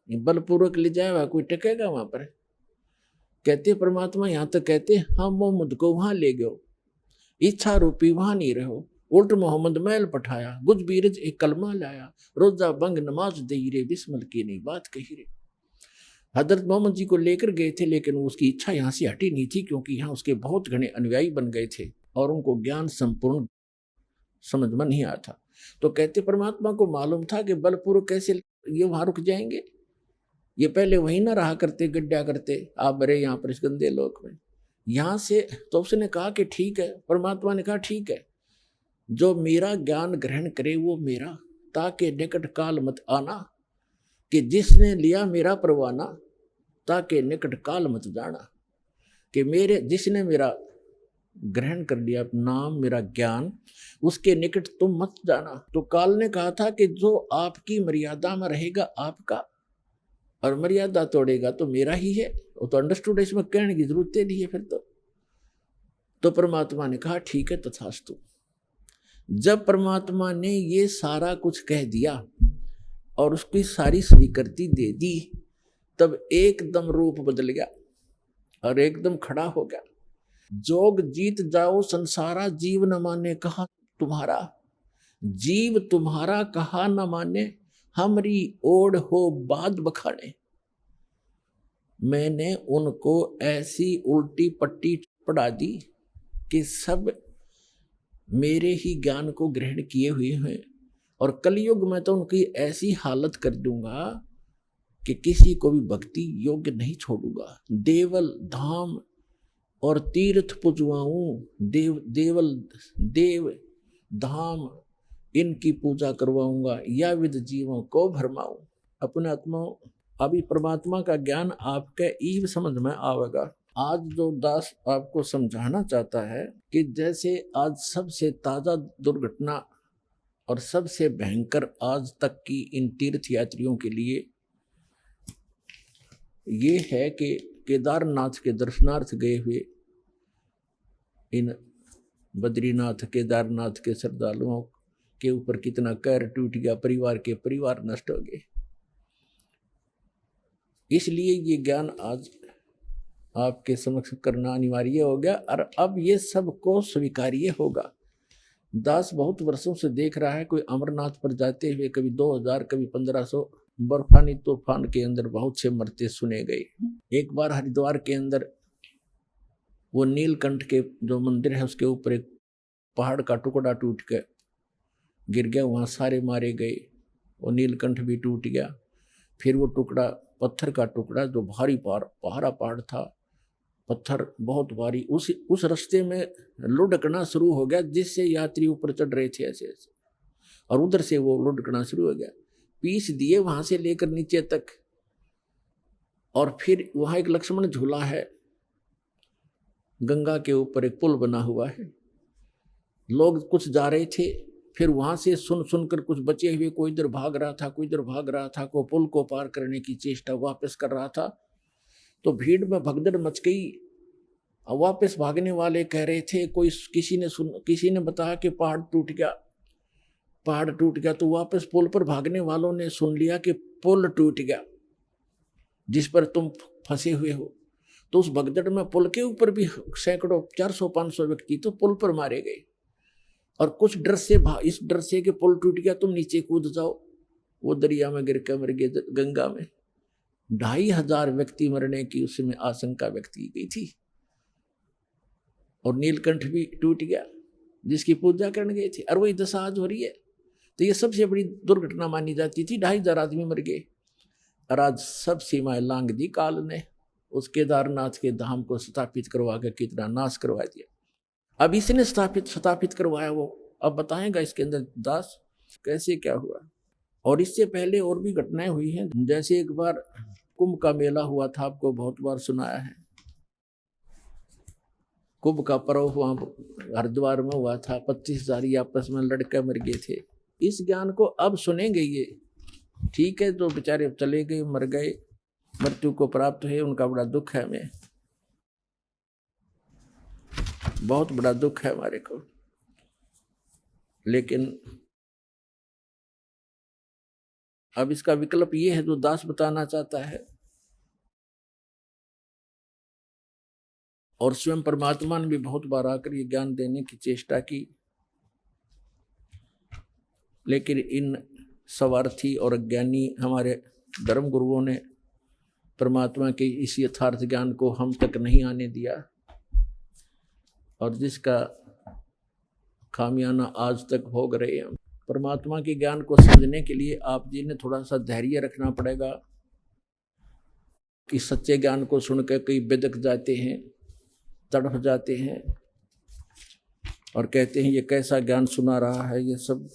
बलपूर्वक ले जाएगा कोई टकेगा वहां पर। कहते परमात्मा यहाँ तक कहते हम मोहम्मद को वहां ले गयो, इच्छा रूपी वहां नहीं रहो, उल्ट मोहम्मद मैल पठाया, गुज बीरज एक कलमा लाया, रोजा बंग नमाज दई रे, बिस्मिल की नहीं बात कही रे। हजरत मोहम्मद जी को लेकर गए थे, लेकिन उसकी इच्छा यहाँ से हटी नहीं थी, क्योंकि यहाँ उसके बहुत घने अनुयायी बन गए थे। और उनको ज्ञान संपूर्ण समझ में नहीं आया था। तो कहते परमात्मा को मालूम था कि बलपूर्वक कैसे ये वहां रुक जाएंगे, ये पहले वहीं ना रहा करते, गड्ढा करते, आप बड़े यहाँ पर इस गंदे लोक में, यहाँ से। तो उसने कहा कि ठीक है, परमात्मा ने कहा ठीक है, जो मेरा ज्ञान ग्रहण करे वो मेरा, ताकि निकट काल मत आना, कि जिसने लिया मेरा परवाना, ताकि निकट काल मत जाना, कि मेरे जिसने मेरा ग्रहण कर लिया नाम, मेरा ज्ञान, उसके निकट तुम मत जाना। तो काल ने कहा था कि जो आपकी मर्यादा में रहेगा आपका, और मर्यादा तोड़ेगा तो मेरा ही है। वो तो अंडरस्टूड, इसमें कहने की जरूरत नहीं है फिर तो परमात्मा ने कहा ठीक है तथास्तु। जब परमात्मा ने ये सारा कुछ कह दिया और उसकी सारी स्वीकृति दे दी, तब एकदम रूप बदल गया और एकदम खड़ा हो गया। जोग जीत जाओ संसारा, जीव न माने कहा तुम्हारा, जीव तुम्हारा कहा न माने, हमरी ओढ़ हो बाद बखाने। मैंने उनको ऐसी उल्टी पट्टी पढ़ा दी कि सब मेरे ही ज्ञान को ग्रहण किए हुए हैं, और कलयुग में तो उनकी ऐसी हालत कर दूंगा कि किसी को भी भक्ति योग्य नहीं छोड़ूंगा। देवल धाम और तीर्थ पुजवाऊं, देव धाम इनकी पूजा करवाऊंगा, या विद जीवों को भरमाऊं। अपने आत्माओं, अभी परमात्मा का ज्ञान आपके ईव समझ में आवेगा। आज जो दास आपको समझाना चाहता है कि जैसे आज सबसे ताजा दुर्घटना और सबसे भयंकर आज तक की इन तीर्थ यात्रियों के लिए ये है कि केदारनाथ के दर्शनार्थ गए हुए इन बद्रीनाथ केदारनाथ के श्रद्धालुओं के ऊपर कितना कहर टूट गया, परिवार के परिवार नष्ट हो गए। इसलिए ये ज्ञान आज आपके समक्ष करना अनिवार्य हो गया, और अब ये सबको स्वीकार्य होगा। दास बहुत वर्षों से देख रहा है, कोई अमरनाथ पर जाते हुए कभी 2000 कभी 1500 बर्फानी तूफान के अंदर बहुत से मरते सुने गए। एक बार हरिद्वार के अंदर वो नीलकंठ के जो मंदिर है उसके ऊपर एक पहाड़ का टुकड़ा टूट के गिर गया, वहाँ सारे मारे गए, वो नीलकंठ भी टूट गया। फिर वो टुकड़ा पत्थर का टुकड़ा जो भारी पहाड़ था, पत्थर बहुत भारी, उस रास्ते में लुढ़कना शुरू हो गया, जिससे यात्री ऊपर चढ़ रहे थे ऐसे ऐसे, और उधर से वो लुढ़कना शुरू हो गया, पीस दिए वहां से लेकर नीचे तक। और फिर वहां एक लक्ष्मण झूला है, गंगा के ऊपर एक पुल बना हुआ है, लोग कुछ जा रहे थे, फिर वहां से सुनकर कुछ बचे हुए, कोई इधर भाग रहा था, कोई इधर भाग रहा था, कोई पुल को पार करने की चेष्टा वापस कर रहा था। तो भीड़ में भगदड़ मच गई। अब वापस भागने वाले कह रहे थे, किसी ने बताया कि पहाड़ टूट गया। तो वापस पुल पर भागने वालों ने सुन लिया कि पुल टूट गया जिस पर तुम फंसे हुए हो। तो उस भगदड़ में पुल के ऊपर भी सैकड़ों 400-500 व्यक्ति तो पुल पर मारे गए, और कुछ डर से इस डर से कि पुल टूट गया तुम नीचे कूद जाओ, वो दरिया में गिर कर मर गए, गंगा में। 2500 व्यक्ति मरने की उसमें आशंका व्यक्त की गई थी, और नीलकंठ भी टूट गया जिसकी पूजा करने गए थे, और वही दशा आज हो रही है। तो ये सबसे बड़ी दुर्घटना मानी जाती थी, 2500 आदमी मर गए, और आज सब सीमाएं लांघ दी काल ने, उस केदारनाथ के धाम को स्थापित करवा कर कितना नाश करवा दिया। अब इसने स्थापित करवाया, वो अब बताएगा इसके अंदर दास कैसे क्या हुआ। और इससे पहले और भी घटनाएं हुई हैं, जैसे एक बार कुंभ का मेला हुआ था, आपको बहुत बार सुनाया है। कुंभ का पर्व वहाँ हरिद्वार में हुआ था, 25,000 आपस में लड़के मर गए थे। इस ज्ञान को अब सुनेंगे ये, ठीक है, जो बेचारे चले गए, मर गए, मृत्यु को प्राप्त हुए, उनका बड़ा दुख है, हमें बहुत बड़ा दुख है हमारे को। लेकिन अब इसका विकल्प ये है जो दास बताना चाहता है, और स्वयं परमात्मा ने भी बहुत बार आकर ये ज्ञान देने की चेष्टा की, लेकिन इन स्वार्थी और अज्ञानी हमारे धर्म गुरुओं ने परमात्मा के इस यथार्थ ज्ञान को हम तक नहीं आने दिया, और जिसका खामियाना आज तक भोग रहे हैं। परमात्मा के ज्ञान को समझने के लिए आप जी ने थोड़ा सा धैर्य रखना पड़ेगा कि सच्चे ज्ञान को सुनकर कई बिदक जाते हैं, तड़फ जाते हैं और कहते हैं ये कैसा ज्ञान सुना रहा है, ये सब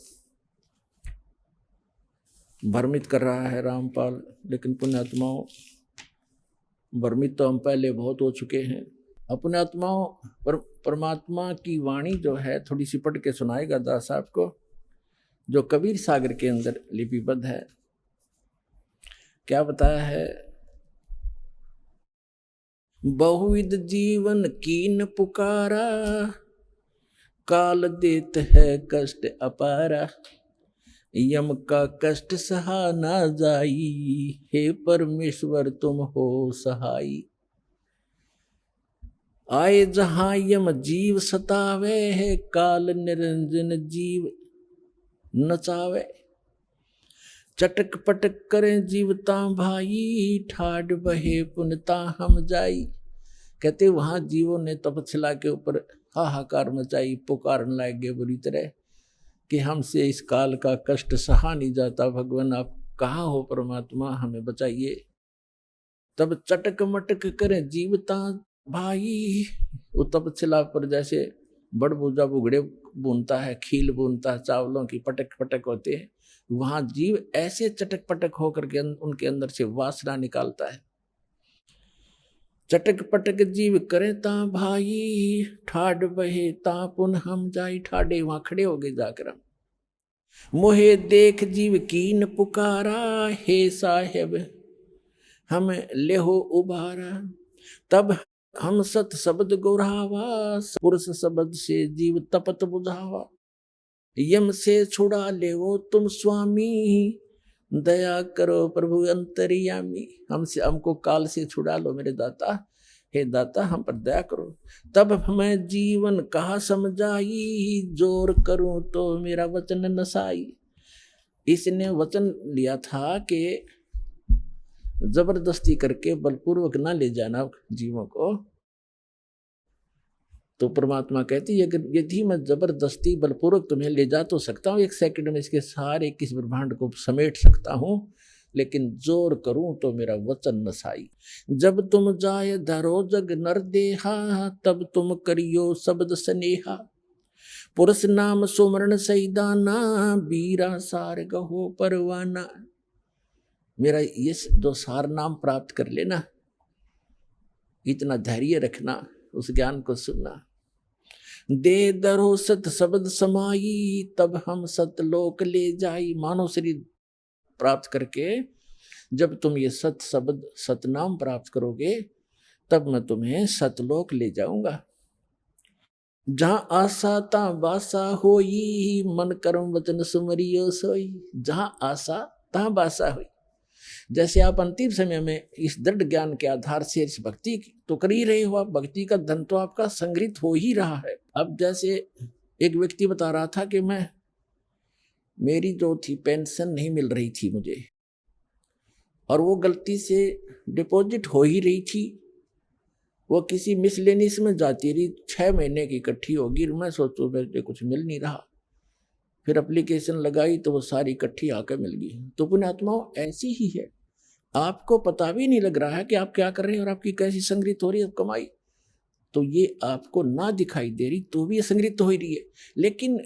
भ्रमित कर रहा है रामपाल। लेकिन पुण्यात्माओं, भ्रमित तो हम पहले बहुत हो चुके हैं। अपने आत्माओं परमात्मा की वाणी जो है थोड़ी सी पढ़ के सुनाएगा दास साहब को, जो कबीर सागर के अंदर लिपिबद्ध है। क्या बताया है? बहुविध जीवन कीन पुकारा, काल देत है कष्ट अपारा, यम का कष्ट सहा ना जाई, हे परमेश्वर तुम हो सहाई। आए जहां यम जीव सतावे, है काल निरंजन जीव नचावे। चटक पटक करें जीवता भाई, ठाड बहे पुनता हम जाई। कहते वहां जीवों ने तपस्या के ऊपर हाहाकार मचाई, पुकारने लगे बुरी तरह कि हमसे इस काल का कष्ट सहा नहीं जाता, भगवान आप कहाँ हो, परमात्मा हमें बचाइए। तब चटक मटक करें जीवता भाई, वो तपस्या पर जैसे बड़ बूजा बुगड़े बुनता है, खील बुनता है, चावलों की पटक पटक होते हैं, वहां जीव ऐसे चटक पटक होकर के उनके अंदर से वासना निकालता है। चटक पटक जीव करे ता भाई, ठाड बहे ता पुन हम जाई। ठाडे वहां खड़े हो गए जाकर, मोहे देख जीव कीन पुकारा, हे साहेब हम लेहो उबारा। तब हम सत शब्द गुरावा, पुरुष शब्द से जीव तपत बुझावा। यम से छुड़ा ले वो तुम स्वामी, दया करो प्रभु अंतर्यामी। हमको काल से छुड़ा लो मेरे दाता, हे दाता हम पर दया करो। तब मैं जीवन कहा समझाई, जोर करूं तो मेरा वचन नसाई। इसने वचन लिया था कि जबरदस्ती करके बलपूर्वक ना ले जाना जीवों को। तो परमात्मा कहती है यदि मैं जबरदस्ती बलपूर्वक तुम्हें ले जा तो सकता हूँ, 1 सेकंड में इसके सारे किस ब्रह्मांड को समेट सकता हूँ, लेकिन जोर करूं तो मेरा वचन नसाई। जब तुम जाए धरो जग नर देहा, तब तुम करियो शब्द स्नेहा। पुरुष नाम सुमरण सैदाना, बीरा सार गहो परवाना। मेरा ये जो सार नाम प्राप्त कर लेना, इतना धैर्य रखना, उस ज्ञान को सुनना। दे दरो सत शब्द समाई, तब हम सतलोक ले जाई। मानव शरीर प्राप्त करके जब तुम ये सत शब्द सतनाम प्राप्त करोगे, तब मैं तुम्हें सतलोक ले जाऊंगा। जहां आशा ता बासा होई, मन कर्म वचन सुमरियो सोई। जहां आशा तहां बासा हुई। जैसे आप अंतिम समय में इस दृढ़ ज्ञान के आधार से इस भक्ति तो कर ही रहे हो, आप भक्ति का धन तो आपका संग्रहित हो ही रहा है। अब जैसे एक व्यक्ति बता रहा था कि मेरी जो थी पेंशन नहीं मिल रही थी मुझे, और वो गलती से डिपॉजिट हो ही रही थी, वो किसी मिसलेनियस में जाती रही, 6 महीने की इकट्ठी होगी। मैं सोचूं मुझे कुछ मिल नहीं रहा, फिर एप्लीकेशन लगाई तो वो सारी इकट्ठी आकर मिल गई। तो पुण्यात्माओं ऐसी ही है, आपको पता भी नहीं लग रहा है कि आप क्या कर रहे हैं और आपकी कैसी संग्रहित हो रही है कमाई। तो ये आपको ना दिखाई दे रही तो भी संग्रहित हो रही है, लेकिन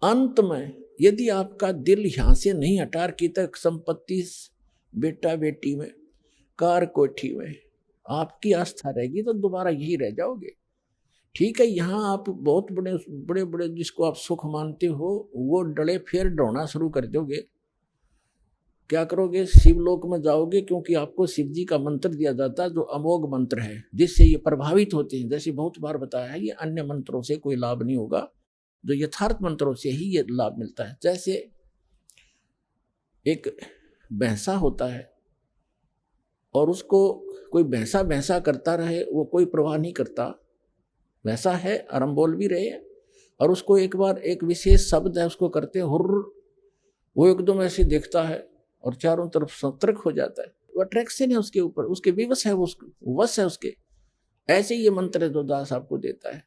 अंत में यदि आपका दिल यहाँ से नहीं हटा की तक संपत्ति, बेटा बेटी में, कार कोठी में आपकी आस्था रहेगी तो दोबारा यही रह जाओगे। ठीक है, यहाँ आप बहुत बड़े बड़े जिसको आप सुख मानते हो वो डले फिर डोना शुरू कर दोगे। क्या करोगे? शिवलोक में जाओगे, क्योंकि आपको शिव जी का मंत्र दिया जाता है जो अमोघ मंत्र है, जिससे ये प्रभावित होते हैं। जैसे बहुत बार बताया है, ये अन्य मंत्रों से कोई लाभ नहीं होगा, जो यथार्थ मंत्रों से ही ये लाभ मिलता है। जैसे एक भैंसा होता है और उसको कोई भैंसा भैंसा करता रहे, वो कोई परवाह नहीं करता, वैसा है और हम बोल भी रहे हैं। और उसको एक बार एक विशेष शब्द है उसको करते हैं हुर्र, वो एकदम ऐसे देखता है और चारों तरफ सतर्क हो जाता है। वो अट्रैक्शन है उसके ऊपर, उसके विवश है, वो वश है उसके। ऐसे ही ये मंत्र जो दास आपको देता है।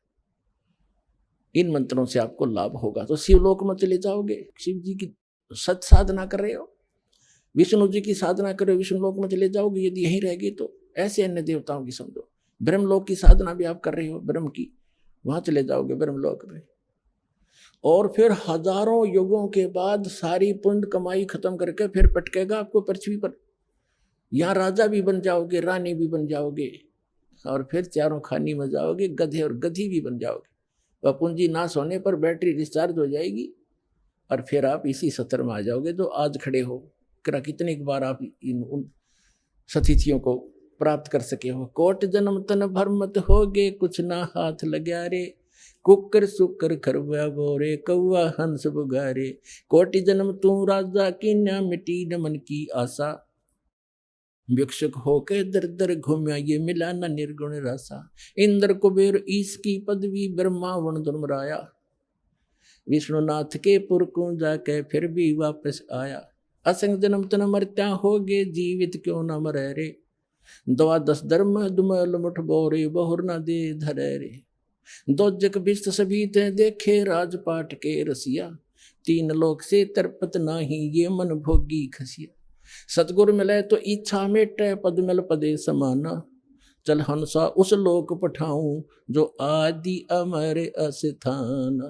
इन मंत्रों से आपको लाभ होगा। तो शिवलोक में चले जाओगे, शिव जी की सत साधना कर रहे हो, विष्णु जी की साधना कर रहे हो, विष्णुलोक में चले जाओगे। यदि यहीं रह गए तो ऐसे अन्य देवताओं की समझो। ब्रह्मलोक की साधना भी आप कर रहे हो, ब्रह्म की, वहां चले जाओगे ब्रह्मलोक में। और फिर हजारों युगों के बाद सारी पुण्य कमाई खत्म करके फिर पटकेगा आपको पृथ्वी पर। यहाँ राजा भी बन जाओगे, रानी भी बन जाओगे, और फिर चारों खानी में जाओगे, गधे और गधी भी बन जाओगे। वह पूंजी नाश होने पर बैटरी डिस्चार्ज हो जाएगी और फिर आप इसी सत्र में आ जाओगे जो आज खड़े हो। कितनी बार आप उन सतिथियों को प्राप्त कर सके हो। कोट जन्म तन भरमत होगे, कुछ ना हाथ लग्या रे, कुकर सुकर खरवा बोरे, कौआ हंस बुगारे। कोटि जन्म तू राजा की, ना मिटी न मन की आशा, भिक्षुक होके दर दर घूम्या, ये मिला न निर्गुण रासा। इंद्र कुबेर ईश की पदवी, ब्रह्मा वन दुर्मराया, विष्णुनाथ के पुर को जाके फिर भी वापस आया। असंग जन्म तन मरत्या होगे, जीवित क्यों न मरे रे, द्वादश धर्म दुमल मुठ बोरे, बहुर न दे धरे रे। दो जग बिस्त सभी ते देखे, राजपाट के रसिया, तीन लोक से तरपत नाही, ये मन भोगी खसिया। सतगुर मिले तो इच्छा मेटे, पद मिल पदे समाना, चल हंसा उस लोक पठाऊं, जो आदि अमर अस्थाना।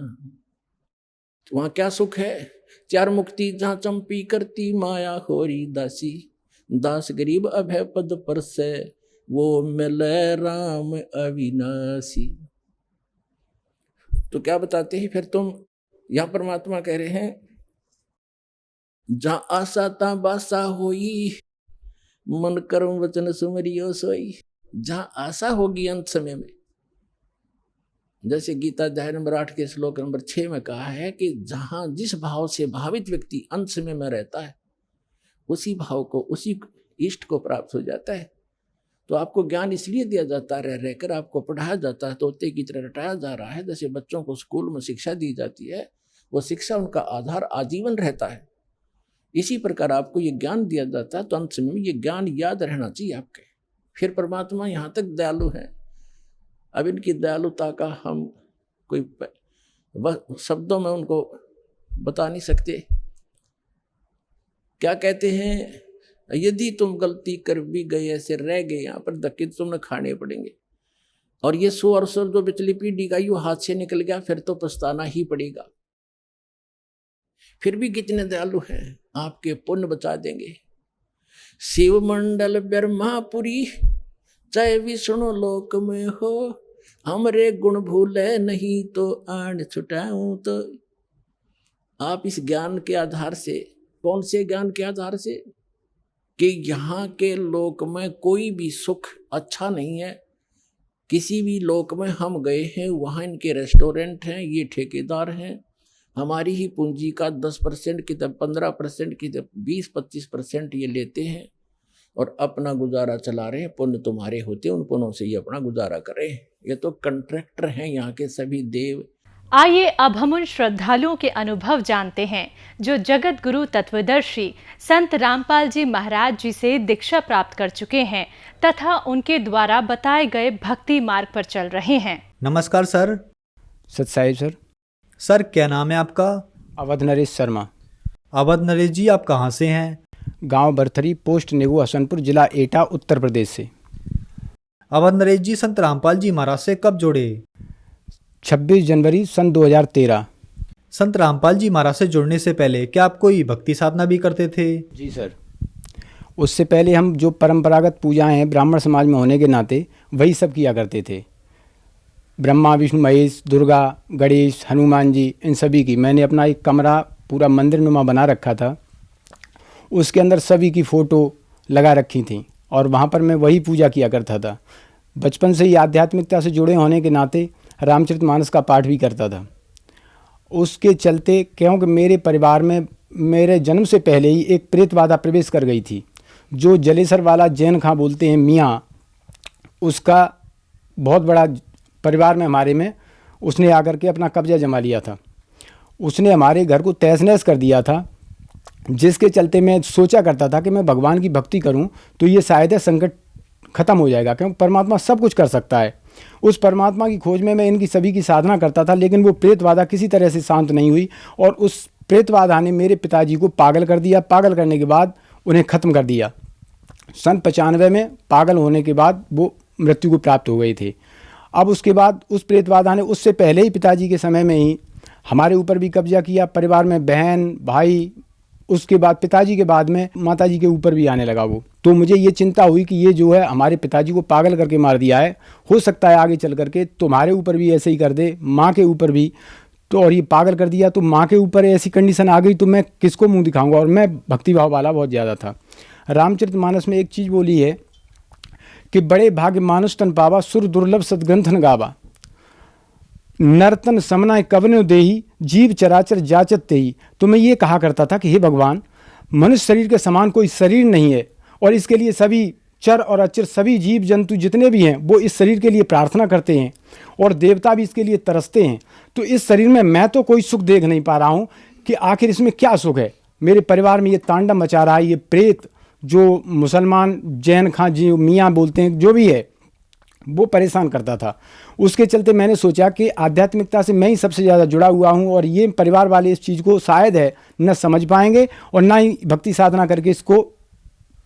वहां क्या सुख है? चार मुक्ति जहां चंपी करती, माया होरी दासी, दास गरीब अभय पद पर से, वो मिले राम अविनाशी। तो क्या बताते हैं फिर तुम? यह परमात्मा कह रहे हैं, जहां आशा ता बासा होई, मन कर्म वचन सुमरियो सोई। जहां आशा होगी अंत समय में, जैसे गीता अध्याय नंबर 8 के श्लोक नंबर 6 में कहा है कि जहां जिस भाव से भावित व्यक्ति अंत समय में रहता है, उसी भाव को, उसी इष्ट को प्राप्त हो जाता है। तो आपको ज्ञान इसलिए दिया जाता है, रह रहकर आपको पढ़ाया जाता है, तोते की तरह रटाया जा रहा है। जैसे बच्चों को स्कूल में शिक्षा दी जाती है, वो शिक्षा उनका आधार आजीवन रहता है। इसी प्रकार आपको ये ज्ञान दिया जाता है, तो अंत समय में ये ज्ञान याद रहना चाहिए आपके। फिर परमात्मा यहाँ तक दयालु है। अब इनकी दयालुता का हम कोई शब्दों में उनको बता नहीं सकते। क्या कहते हैं, यदि तुम गलती कर भी गए, ऐसे रह गए यहाँ पर, धक्के तुमने खाने पड़ेंगे। और ये 100 अरसों जो पिछली पीढ़ी का यू हाथ से निकल गया, फिर तो पछताना ही पड़ेगा। फिर भी कितने दयालु हैं, आपके पुण्य बचा देंगे। शिव मंडल ब्रह्मापुरी, चाहे विष्णु लोक में हो, हमरे गुण भूले नहीं, तो आन छुटाऊं तो। आप इस ज्ञान के आधार से, कौन से ज्ञान के आधार से? कि यहाँ के लोक में कोई भी सुख अच्छा नहीं है। किसी भी लोक में हम गए हैं, वहाँ इनके रेस्टोरेंट हैं, ये ठेकेदार हैं, हमारी ही पूंजी का 10% की, 15% की, 20-25% ये लेते हैं और अपना गुजारा चला रहे हैं। पुण्य तुम्हारे होते, उन पुण्यों से ये अपना गुजारा करें। ये तो कंट्रैक्टर हैं यहाँ के सभी देव। आइए अब हम उन श्रद्धालुओं के अनुभव जानते हैं जो जगत गुरु तत्वदर्शी संत रामपाल जी महाराज जी से दीक्षा प्राप्त कर चुके हैं तथा उनके द्वारा बताए गए भक्ति मार्ग पर चल रहे हैं। नमस्कार सर। सत्साई सर। सर क्या नाम है आपका? अवध नरेश शर्मा। अवध नरेश जी, आप कहाँ से हैं? गांव बरथरी, पोस्ट नेगू, हसनपुर, जिला एटा, उत्तर प्रदेश से। अवध नरेश जी संत रामपाल जी महाराज से कब जुड़े? 26 जनवरी सन 2013। संत रामपाल जी महाराज से जुड़ने से पहले क्या आप कोई भक्ति साधना भी करते थे? जी सर, उससे पहले हम जो परंपरागत पूजाएं हैं ब्राह्मण समाज में होने के नाते वही सब किया करते थे। ब्रह्मा विष्णु महेश, दुर्गा, गणेश, हनुमान जी, इन सभी की मैंने अपना एक कमरा पूरा मंदिर नुमा बना रखा था। उसके अंदर सभी की फ़ोटो लगा रखी थी और वहाँ पर मैं वही पूजा किया करता था। बचपन से ही आध्यात्मिकता से जुड़े होने के नाते रामचरितमानस का पाठ भी करता था। उसके चलते क्योंकि मेरे परिवार में मेरे जन्म से पहले ही एक प्रेत बाधा प्रवेश कर गई थी, जो जलेसर वाला जैन खां बोलते हैं मियाँ, उसका बहुत बड़ा परिवार में हमारे में उसने आकर के अपना कब्जा जमा लिया था। उसने हमारे घर को तहस नहस कर दिया था, जिसके चलते मैं सोचा करता था कि मैं भगवान की भक्ति करूं तो ये शायद है संकट ख़त्म हो जाएगा, क्योंकि परमात्मा सब कुछ कर सकता है। उस परमात्मा की खोज में मैं इनकी सभी की साधना करता था, लेकिन वो प्रेत बाधा किसी तरह से शांत नहीं हुई और उस प्रेत बाधा ने मेरे पिताजी को पागल कर दिया। पागल करने के बाद उन्हें ख़त्म कर दिया। सन 95 में पागल होने के बाद वो मृत्यु को प्राप्त हो गए थे। अब उसके बाद उस प्रेत बाधा ने उससे पहले ही पिताजी के समय में ही हमारे ऊपर भी कब्जा किया, परिवार में बहन भाई, उसके बाद पिताजी के बाद में माताजी के ऊपर भी आने लगा वो। तो मुझे ये चिंता हुई कि ये जो है हमारे पिताजी को पागल करके मार दिया है, हो सकता है आगे चल करके तुम्हारे ऊपर भी ऐसे ही कर दे, माँ के ऊपर भी। तो और ये पागल कर दिया तो माँ के ऊपर ऐसी कंडीशन आ गई तो मैं किसको मुंह दिखाऊंगा। और मैं भक्तिभाव वाला बहुत ज़्यादा था। रामचरितमानस में एक चीज़ बोली है कि बड़े भाग्य मानुष तन पावा, सुर दुर्लभ सदग्रंथन गावा, नर्तन समना कवनो देही, जीव चराचर जाचत तेही। तो मैं ये कहा करता था कि हे भगवान, मनुष्य शरीर के समान कोई शरीर नहीं है और इसके लिए सभी चर और अचर सभी जीव जंतु जितने भी हैं वो इस शरीर के लिए प्रार्थना करते हैं और देवता भी इसके लिए तरसते हैं। तो इस शरीर में मैं तो कोई सुख देख नहीं पा रहा हूँ कि आखिर इसमें क्या सुख है। मेरे परिवार में ये तांडव मचा रहा है, ये प्रेत जो मुसलमान जैन खां जी मियाँ बोलते हैं जो भी है वो परेशान करता था। उसके चलते मैंने सोचा कि आध्यात्मिकता से मैं ही सबसे ज़्यादा जुड़ा हुआ हूँ और ये परिवार वाले इस चीज़ को शायद है न समझ पाएंगे और ना ही भक्ति साधना करके इसको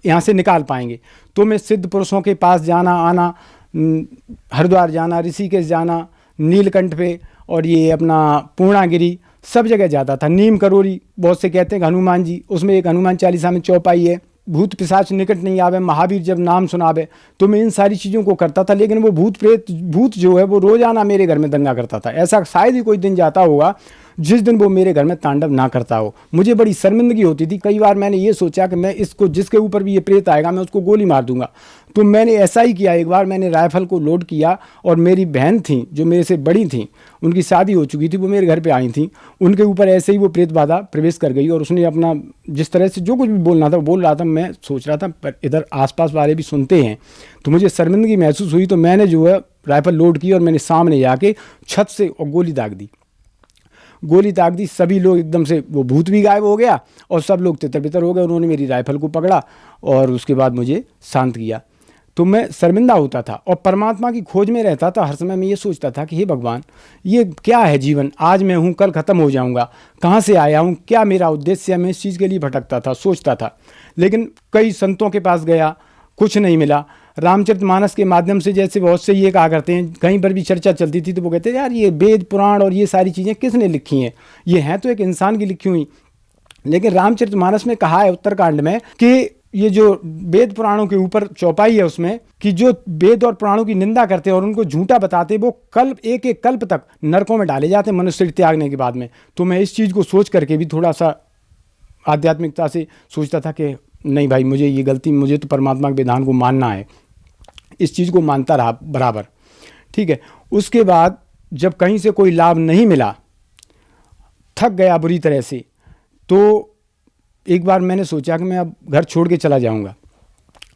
यहाँ से निकाल पाएंगे। तो मैं सिद्ध पुरुषों के पास जाना आना, हरिद्वार जाना, ऋषिकेश जाना, नीलकंठ पे और ये अपना पूर्णागिरी सब जगह जाता था। नीम करोरी बहुत से कहते हैं हनुमान जी, उसमें एक हनुमान चालीसा में चौपाई है, भूत पिशाच निकट नहीं आवे, महावीर जब नाम सुनावे। तो मैं इन सारी चीज़ों को करता था, लेकिन वो भूत जो है वो रोजाना मेरे घर में दंगा करता था। ऐसा शायद ही कोई दिन जाता होगा जिस दिन वो मेरे घर में तांडव ना करता हो। मुझे बड़ी शर्मिंदगी होती थी। कई बार मैंने ये सोचा कि मैं इसको, जिसके ऊपर भी ये प्रेत आएगा मैं उसको गोली मार दूंगा। तो मैंने ऐसा ही किया। एक बार मैंने राइफल को लोड किया और मेरी बहन थी जो मेरे से बड़ी थी, उनकी शादी हो चुकी थी, वो मेरे घर पे आई थी, उनके ऊपर ऐसे ही वो प्रेत बाधा प्रवेश कर गई और उसने अपना जिस तरह से जो कुछ भी बोलना था बोल रहा था। मैं सोच रहा था पर इधर आसपास वाले भी सुनते हैं तो मुझे शर्मिंदगी महसूस हुई। तो मैंने जो है राइफल लोड की और मैंने सामने जाके छत से और गोली दाग दी। सभी लोग एकदम से, वो भूत भी गायब हो गया और सब लोग तितर बितर हो गए। उन्होंने मेरी राइफल को पकड़ा और उसके बाद मुझे शांत किया। तो मैं शर्मिंदा होता था और परमात्मा की खोज में रहता था। हर समय मैं ये सोचता था कि हे भगवान, ये क्या है जीवन, आज मैं हूँ कल ख़त्म हो जाऊँगा, कहाँ से आया हूँ, क्या मेरा उद्देश्य है। मैं इस चीज़ के लिए भटकता था, सोचता था। लेकिन कई संतों के पास गया, कुछ नहीं मिला। रामचरितमानस के माध्यम से जैसे बहुत से ये कहा करते हैं, कहीं पर भी चर्चा चलती थी तो वो कहते हैं यार ये वेद पुराण और ये सारी चीज़ें किसने लिखी हैं, ये हैं तो एक इंसान की लिखी हुई। लेकिन रामचरितमानस में कहा है उत्तरकांड में कि ये जो वेद पुराणों के ऊपर चौपाई है उसमें कि जो वेद और पुराणों की निंदा करते और उनको झूठा बताते वो कल्प एक एक कल्प तक नरकों में डाले जाते मनुष्य शरीर त्यागने के बाद में। तो मैं इस चीज़ को सोच करके भी थोड़ा सा आध्यात्मिकता से सोचता था कि नहीं भाई, मुझे ये गलती, मुझे तो परमात्मा के विधान को मानना है। इस चीज़ को मानता रहा बराबर, ठीक है। उसके बाद जब कहीं से कोई लाभ नहीं मिला, थक गया बुरी तरह से, तो एक बार मैंने सोचा कि मैं अब घर छोड़ के चला जाऊंगा।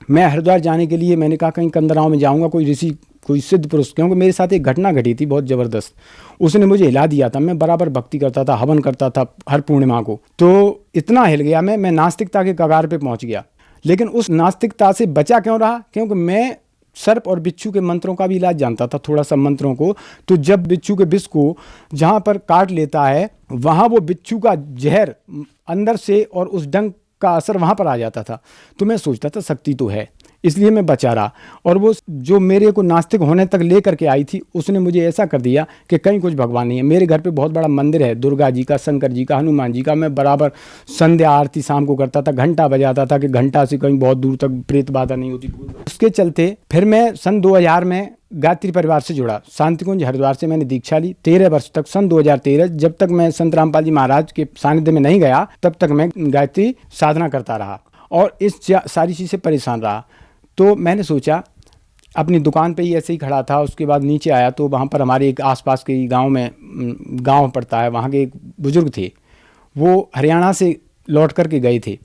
मैं हरिद्वार जाने के लिए मैंने कहा कहीं कंदराओं में जाऊंगा, कोई ऋषि, कोई सिद्ध पुरुष, क्योंकि मेरे साथ एक घटना घटी थी बहुत ज़बरदस्त। उसने मुझे हिला दिया था। मैं बराबर भक्ति करता था, हवन करता था हर पूर्णिमा को, तो इतना हिल गया मैं नास्तिकता के कगार पे पहुंच गया। लेकिन उस नास्तिकता से बचा क्यों रहा? क्योंकि मैं सर्प और बिच्छू के मंत्रों का भी इलाज जानता था, थोड़ा सा मंत्रों को। तो जब बिच्छू के विष को जहाँ पर काट लेता है वहाँ वो बिच्छू का जहर अंदर से और उस डंक का असर वहाँ पर आ जाता था। तो मैं सोचता था शक्ति तो है, इसलिए मैं बचा रहा। और वो जो मेरे को नास्तिक होने तक ले करके आई थी उसने मुझे ऐसा कर दिया कि कहीं कुछ भगवान नहीं है। मेरे घर पे बहुत बड़ा मंदिर है, दुर्गा जी का, शंकर जी का, हनुमान जी का। मैं बराबर संध्या आरती शाम को करता था, घंटा बजाता था कि घंटा से कहीं बहुत दूर तक प्रेत बाधा नहीं होती। उसके चलते फिर मैं सन 2000 में गायत्री परिवार से जुड़ा। शांतिकुंज हरिद्वार से मैंने दीक्षा ली 13 वर्ष तक। सन 2013 जब तक मैं संत रामपाल जी महाराज के सानिध्य में नहीं गया तब तक मैं गायत्री साधना करता रहा और इस सारी चीज़ से परेशान रहा। तो मैंने सोचा, अपनी दुकान पे ही ऐसे ही खड़ा था। उसके बाद नीचे आया तो वहाँ पर हमारे एक आसपास के गांव में, गांव पड़ता है, वहाँ के एक बुजुर्ग थे, वो हरियाणा से लौट कर के गए थे।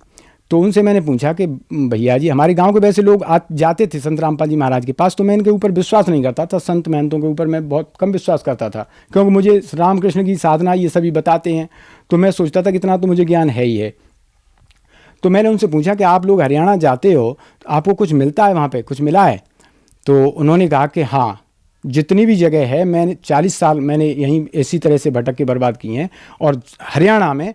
तो उनसे मैंने पूछा कि भैया जी, हमारे गांव के वैसे लोग जाते थे संत रामपाल जी महाराज के पास, तो मैं इनके ऊपर विश्वास नहीं करता था। संत महंतों के ऊपर मैं बहुत कम विश्वास करता था, क्योंकि मुझे रामकृष्ण की साधना ये सभी बताते हैं। तो मैं सोचता था कि इतना तो मुझे ज्ञान है ही है। तो मैंने उनसे पूछा कि आप लोग हरियाणा जाते हो तो आपको कुछ मिलता है, वहाँ पे कुछ मिला है? तो उन्होंने कहा कि हाँ, जितनी भी जगह है, मैंने 40 साल मैंने यहीं इसी तरह से भटक के बर्बाद किए हैं। और हरियाणा में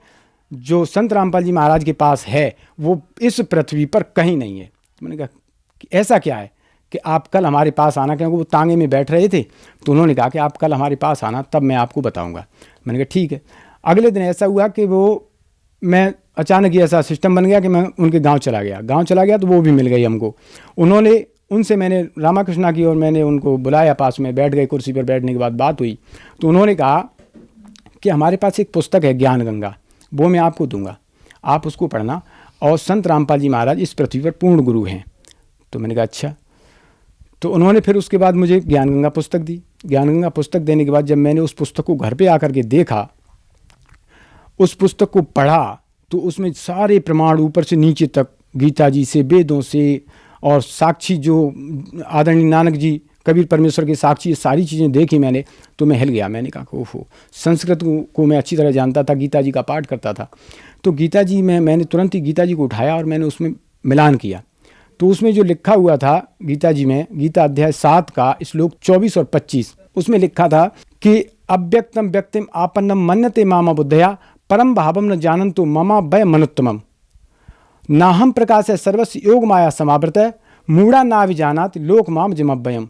जो संत रामपाल जी महाराज के पास है वो इस पृथ्वी पर कहीं नहीं है। मैंने कहा कि ऐसा क्या है कि आप कल हमारे पास आना, क्योंकि वो तांगे में बैठ रहे थे, तो उन्होंने कहा कि आप कल हमारे पास आना, तब मैं आपको बताऊंगा। मैंने कहा ठीक है। अगले दिन ऐसा हुआ कि मैं अचानक ही ऐसा सिस्टम बन गया कि मैं उनके गांव चला गया तो वो भी मिल गई हमको। उनसे मैंने रामाकृष्णा की और मैंने उनको बुलाया, पास में बैठ गए, कुर्सी पर बैठने के बाद बात हुई तो उन्होंने कहा कि हमारे पास एक पुस्तक है ज्ञान गंगा, वो मैं आपको दूंगा, आप उसको पढ़ना, और संत रामपाल जी महाराज इस पृथ्वी पर पूर्ण गुरु हैं। तो मैंने कहा अच्छा। तो उन्होंने फिर उसके बाद मुझे ज्ञान गंगा पुस्तक दी। ज्ञान गंगा पुस्तक देने के बाद जब मैंने उस पुस्तक को घर पे आकर के देखा, उस पुस्तक को पढ़ा, तो उसमें सारे प्रमाण ऊपर से नीचे तक, गीता जी से, वेदों से, और साक्षी जो आदरणीय नानक जी कबीर परमेश्वर के साक्षी, ये सारी चीज़ें देखी मैंने, तो मैं हिल गया। मैंने कहा ओहो, संस्कृत को मैं अच्छी तरह जानता था, गीता जी का पाठ करता था, तो गीता जी में मैंने तुरंत ही गीता जी को उठाया और मैंने उसमें मिलान किया। तो उसमें जो लिखा हुआ था गीता जी में, गीता अध्याय 7 का श्लोक 24 और 25, उसमें लिखा था कि अव्यक्तम व्यक्तिम आपन्नम मन्यते मामा बुद्धया परम भावम न जानन्तु ममा भय मनुत्तमम नाहम प्रकाश है सर्वस्व योग माया समावृत है मूढ़ा ना विजानात लोक माम जिमभयम,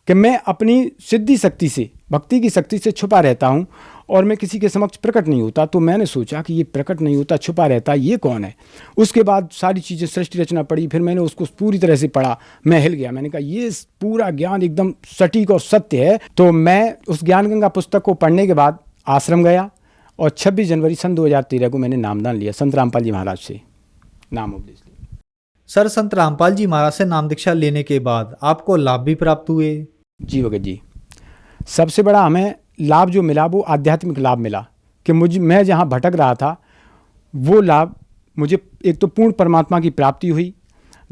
कि मैं अपनी सिद्धि शक्ति से, भक्ति की शक्ति से छुपा रहता हूँ और मैं किसी के समक्ष प्रकट नहीं होता। तो मैंने सोचा कि ये प्रकट नहीं होता, छुपा रहता, ये कौन है। उसके बाद सारी चीज़ें सृष्टि रचना पड़ी, फिर मैंने उसको पूरी तरह से पढ़ा, मैं हिल गया। मैंने कहा ये पूरा ज्ञान एकदम सटीक और सत्य है। तो मैं उस ज्ञान गंगा पुस्तक को पढ़ने के बाद आश्रम गया और 26 जनवरी सन 2013 को मैंने नामदान लिया संत रामपाल जी महाराज से, नाम उपदेश लिया। सर, संत रामपाल जी महाराज से नाम दीक्षा लेने के बाद आपको लाभ भी प्राप्त हुए? जी भगत जी, सबसे बड़ा हमें लाभ जो मिला वो आध्यात्मिक लाभ मिला कि मैं जहाँ भटक रहा था वो लाभ मुझे, एक तो पूर्ण परमात्मा की प्राप्ति हुई।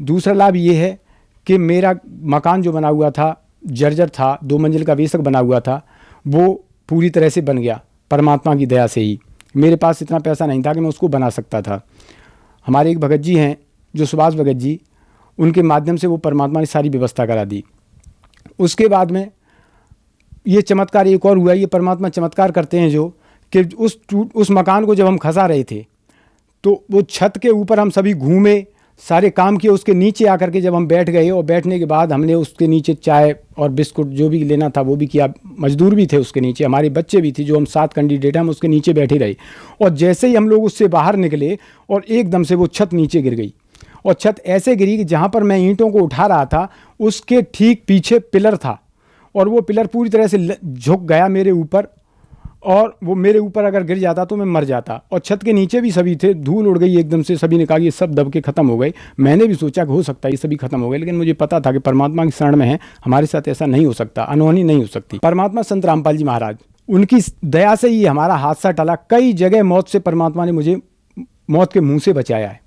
दूसरा लाभ ये है कि मेरा मकान जो बना हुआ था, जर्जर था, 2 मंजिल का वेसक बना हुआ था, वो पूरी तरह से बन गया परमात्मा की दया से ही। मेरे पास इतना पैसा नहीं था कि मैं उसको बना सकता था। हमारे एक भगत जी हैं जो सुभाष भगत जी, उनके माध्यम से वो परमात्मा ने सारी व्यवस्था करा दी। उसके बाद में ये चमत्कार एक और हुआ, ये परमात्मा चमत्कार करते हैं जो कि उस मकान को जब हम खसा रहे थे तो वो छत के ऊपर हम सभी घूमे, सारे काम किए। उसके नीचे आकर के जब हम बैठ गए और बैठने के बाद हमने उसके नीचे चाय और बिस्कुट जो भी लेना था वो भी किया। मजदूर भी थे उसके नीचे, हमारे बच्चे भी थे, जो हम 7 कैंडिडेट हैं, हम उसके नीचे बैठे रहे। और जैसे ही हम लोग उससे बाहर निकले और एकदम से वो छत नीचे गिर गई, और छत ऐसे गिरी कि जहाँ पर मैं ईंटों को उठा रहा था उसके ठीक पीछे पिलर था, और वो पिलर पूरी तरह से झुक गया मेरे ऊपर, और वो मेरे ऊपर अगर गिर जाता तो मैं मर जाता। और छत के नीचे भी सभी थे, धूल उड़ गई एकदम से, सभी ने कहा ये सब दब के ख़त्म हो गए। मैंने भी सोचा कि हो सकता है ये सभी खत्म हो गए, लेकिन मुझे पता था कि परमात्मा की शरण में है, हमारे साथ ऐसा नहीं हो सकता, अनहोनी नहीं हो सकती। परमात्मा संत रामपाल जी महाराज, उनकी दया से ही हमारा हादसा टला। कई जगह मौत से परमात्मा ने मुझे मौत के मुँह से बचाया है।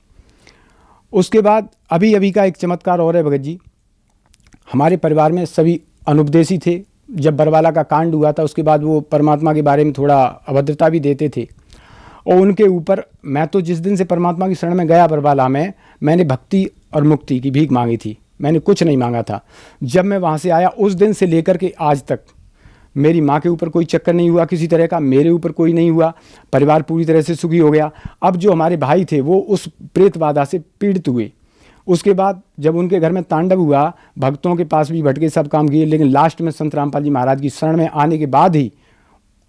उसके बाद अभी का एक चमत्कार और है भगत जी, हमारे परिवार में सभी अनुपदेशी थे। जब बरवाला का कांड हुआ था उसके बाद वो परमात्मा के बारे में थोड़ा अभद्रता भी देते थे, और उनके ऊपर मैं तो जिस दिन से परमात्मा की शरण में गया बरवाला में, मैंने भक्ति और मुक्ति की भीख मांगी थी, मैंने कुछ नहीं मांगा था। जब मैं वहाँ से आया उस दिन से लेकर के आज तक मेरी माँ के ऊपर कोई चक्कर नहीं हुआ किसी तरह का, मेरे ऊपर कोई नहीं हुआ, परिवार पूरी तरह से सुखी हो गया। अब जो हमारे भाई थे वो उस प्रेत बाधा से पीड़ित हुए। उसके बाद जब उनके घर में तांडव हुआ, भक्तों के पास भी भटके, सब काम किए, लेकिन लास्ट में संत रामपाल जी महाराज की शरण में आने के बाद ही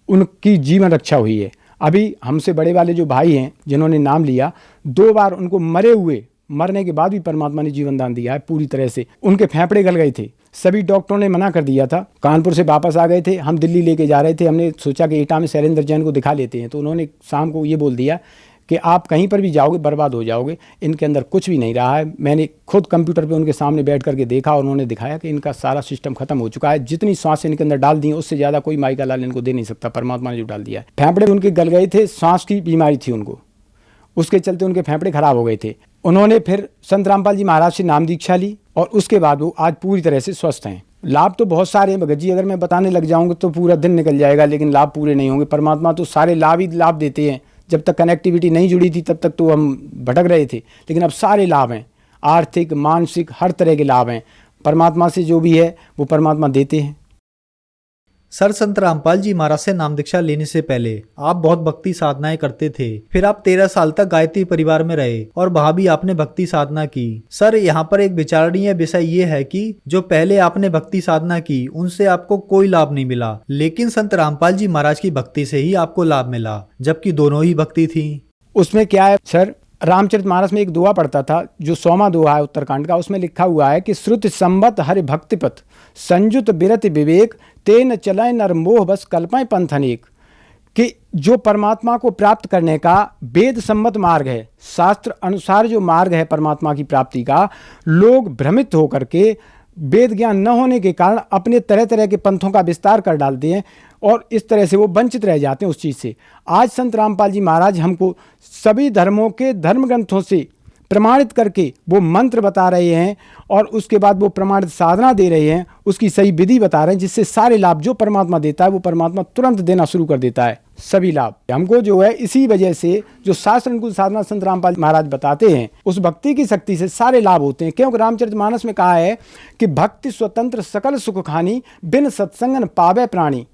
उनकी जीवन रक्षा हुई है। अभी हमसे बड़े वाले जो भाई हैं जिन्होंने नाम लिया, 2 बार उनको मरने के बाद भी परमात्मा ने जीवन दान दिया है पूरी तरह से। उनके फेफड़े गल गए थे, सभी डॉक्टरों ने मना कर दिया था। कानपुर से वापस आ गए थे, हम दिल्ली लेके जा रहे थे, हमने सोचा कि एटा में शैलेंद्र जैन को दिखा लेते हैं, तो उन्होंने शाम को ये बोल दिया कि आप कहीं पर भी जाओगे बर्बाद हो जाओगे, इनके अंदर कुछ भी नहीं रहा है। मैंने खुद कंप्यूटर पे उनके सामने बैठ करके देखा और उन्होंने दिखाया कि इनका सारा सिस्टम खत्म हो चुका है। जितनी सांस इनके अंदर डाल दी है उससे ज़्यादा कोई माई का लाल इनको दे नहीं सकता, परमात्मा ने जो डाल दिया है। फेफड़े उनके गल गए थे, सांस की बीमारी थी उनको, उसके चलते उनके फेफड़े खराब हो गए थे। उन्होंने फिर संत रामपाल जी महाराज से नाम दीक्षा ली और उसके बाद वो आज पूरी तरह से स्वस्थ हैं। लाभ तो बहुत सारे हैं भगत जी, अगर मैं बताने लग जाऊंगा तो पूरा दिन निकल जाएगा, लेकिन लाभ पूरे नहीं होंगे। परमात्मा तो सारे लाभ ही लाभ देते हैं। जब तक कनेक्टिविटी नहीं जुड़ी थी तब तक तो हम भटक रहे थे, लेकिन अब सारे लाभ हैं, आर्थिक मानसिक हर तरह के लाभ हैं। परमात्मा से जो भी है वो परमात्मा देते हैं। सर, संत रामपाल जी महाराज से नाम दीक्षा लेने से पहले आप बहुत भक्ति साधनाएं करते थे। फिर आप 13 साल तक गायत्री परिवार में रहे और वहां भी आपने भक्ति साधना की। सर, यहाँ पर एक विचारणीय विषय ये है कि जो पहले आपने भक्ति साधना की उनसे आपको कोई लाभ नहीं मिला, लेकिन संत रामपाल जी महाराज की भक्ति से ही आपको लाभ मिला, जबकि दोनों ही भक्ति थी। उसमें क्या है सर, रामचरितमानस में एक दुआ पढ़ता था जो 100वां दुआ है उत्तरकांड का। उसमें लिखा हुआ है कि श्रुति संबत हरि भक्तिपथ संयुत बिरति विवेक तेन चलय नर मोह बस कल्पय पंथ अनेक, कि जो परमात्मा को प्राप्त करने का वेद सम्मत मार्ग है, शास्त्र अनुसार जो मार्ग है परमात्मा की प्राप्ति का, लोग भ्रमित होकर के वेद ज्ञान न होने के कारण अपने तरह तरह के पंथों का विस्तार कर डालते हैं और इस तरह से वो वंचित रह जाते हैं उस चीज़ से। आज संत रामपाल जी महाराज हमको सभी धर्मों के धर्म ग्रंथों से प्रमाणित करके वो मंत्र बता रहे हैं और उसके बाद वो प्रमाणित साधना दे रहे हैं, उसकी सही विधि बता रहे हैं, जिससे सारे लाभ जो परमात्मा देता है वो परमात्मा तुरंत देना शुरू कर देता है। सभी लाभ हमको जो है इसी वजह से जो शास्त्र अनुकूल साधना संत रामपाल महाराज बताते हैं उस भक्ति की शक्ति से सारे लाभ होते हैं। क्योंकि रामचरितमानस में कहा है कि भक्ति स्वतंत्र सकल सुख खानी बिन सत्संगन पावे प्राणी,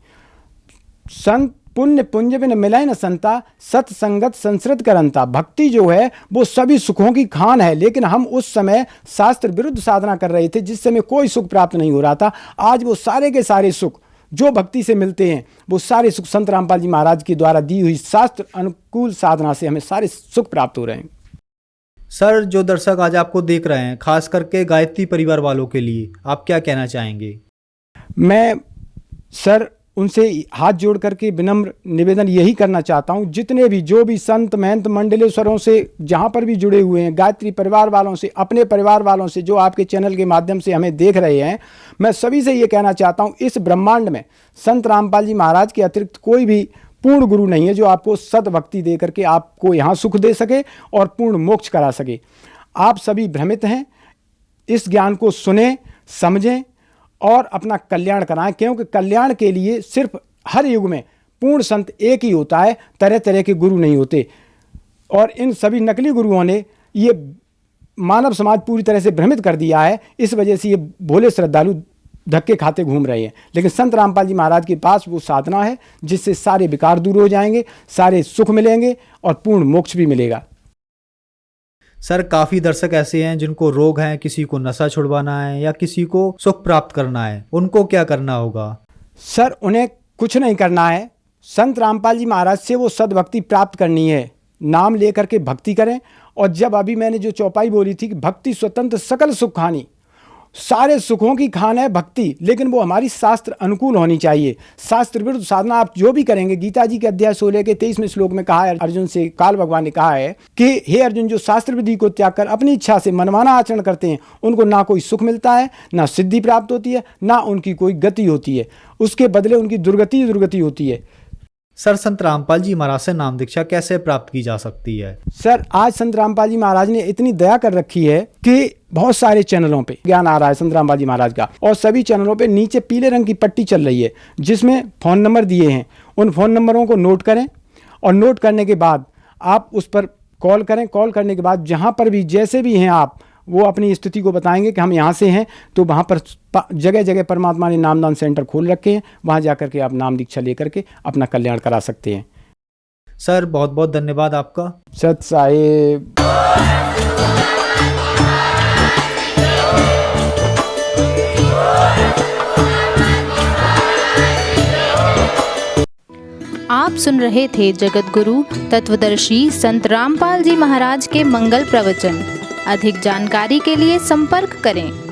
संत पुण्य पुंज बिन मिलय न संता सत्संगत संसृत करंता। भक्ति जो है वो सभी सुखों की खान है, लेकिन हम उस समय शास्त्र विरुद्ध साधना कर रहे थे जिस समय कोई सुख प्राप्त नहीं हो रहा था। आज वो सारे के सारे सुख जो भक्ति से मिलते हैं वो सारे सुख संत रामपाल जी महाराज के द्वारा दी हुई शास्त्र अनुकूल साधना से हमें सारे सुख प्राप्त हो रहे हैं। सर, जो दर्शक आज आपको देख रहे हैं, खास करके गायत्री परिवार वालों के लिए आप क्या कहना चाहेंगे? मैं सर उनसे हाथ जोड़ करके विनम्र निवेदन यही करना चाहता हूँ, जितने भी जो भी संत महंत मंडलेश्वरों से जहाँ पर भी जुड़े हुए हैं, गायत्री परिवार वालों से, अपने परिवार वालों से जो आपके चैनल के माध्यम से हमें देख रहे हैं, मैं सभी से ये कहना चाहता हूँ, इस ब्रह्मांड में संत रामपाल जी महाराज के अतिरिक्त कोई भी पूर्ण गुरु नहीं है जो आपको सद्भक्ति दे करके आपको यहाँ सुख दे सके और पूर्ण मोक्ष करा सके। आप सभी भ्रमित हैं, इस ज्ञान को सुने समझें और अपना कल्याण कराएं, क्योंकि कल्याण के लिए सिर्फ हर युग में पूर्ण संत एक ही होता है, तरह तरह के गुरु नहीं होते। और इन सभी नकली गुरुओं ने ये मानव समाज पूरी तरह से भ्रमित कर दिया है, इस वजह से ये भोले श्रद्धालु धक्के खाते घूम रहे हैं। लेकिन संत रामपाल जी महाराज के पास वो साधना है जिससे सारे विकार दूर हो जाएंगे, सारे सुख मिलेंगे और पूर्ण मोक्ष भी मिलेगा। सर, काफी दर्शक ऐसे हैं जिनको रोग है, किसी को नशा छुड़वाना है या किसी को सुख प्राप्त करना है, उनको क्या करना होगा? सर, उन्हें कुछ नहीं करना है, संत रामपाल जी महाराज से वो सद्भक्ति प्राप्त करनी है। नाम लेकर के भक्ति करें। और जब अभी मैंने जो चौपाई बोली थी कि भक्ति स्वतंत्र सकल सुख खानी, सारे सुखों की खान है भक्ति, लेकिन वो हमारी शास्त्र अनुकूल होनी चाहिए। शास्त्र विरुद्ध साधना आप जो भी करेंगे, गीता जी के अध्याय 16 के 23वें श्लोक में कहा है अर्जुन से, काल भगवान ने कहा है कि हे अर्जुन, जो शास्त्र विधि को त्याग कर अपनी इच्छा से मनमाना आचरण करते हैं उनको ना कोई सुख मिलता है, ना सिद्धि प्राप्त होती है, ना उनकी कोई गति होती है, उसके बदले उनकी दुर्गति होती है। सर, संत रामपाल जी महाराज से नाम दीक्षा कैसे प्राप्त की जा सकती है? सर, आज संत रामपाल जी महाराज ने इतनी दया कर रखी है कि बहुत सारे चैनलों पे ज्ञान आ रहा है संत रामपाल जी महाराज का, और सभी चैनलों पे नीचे पीले रंग की पट्टी चल रही है जिसमें फ़ोन नंबर दिए हैं। उन फ़ोन नंबरों को नोट करें और नोट करने के बाद आप उस पर कॉल करें। कॉल करने के बाद जहाँ पर भी जैसे भी हैं आप, वो अपनी स्थिति को बताएंगे कि हम यहाँ से हैं, तो वहाँ पर जगह जगह परमात्मा ने नामदान सेंटर खोल रखे हैं, वहाँ जा कर के आप नाम दीक्षा लेकर के अपना कल्याण करा सकते हैं। सर, बहुत बहुत धन्यवाद आपका। सत साहिब। आप सुन रहे थे जगत गुरु तत्वदर्शी संत रामपाल जी महाराज के मंगल प्रवचन। अधिक जानकारी के लिए संपर्क करें।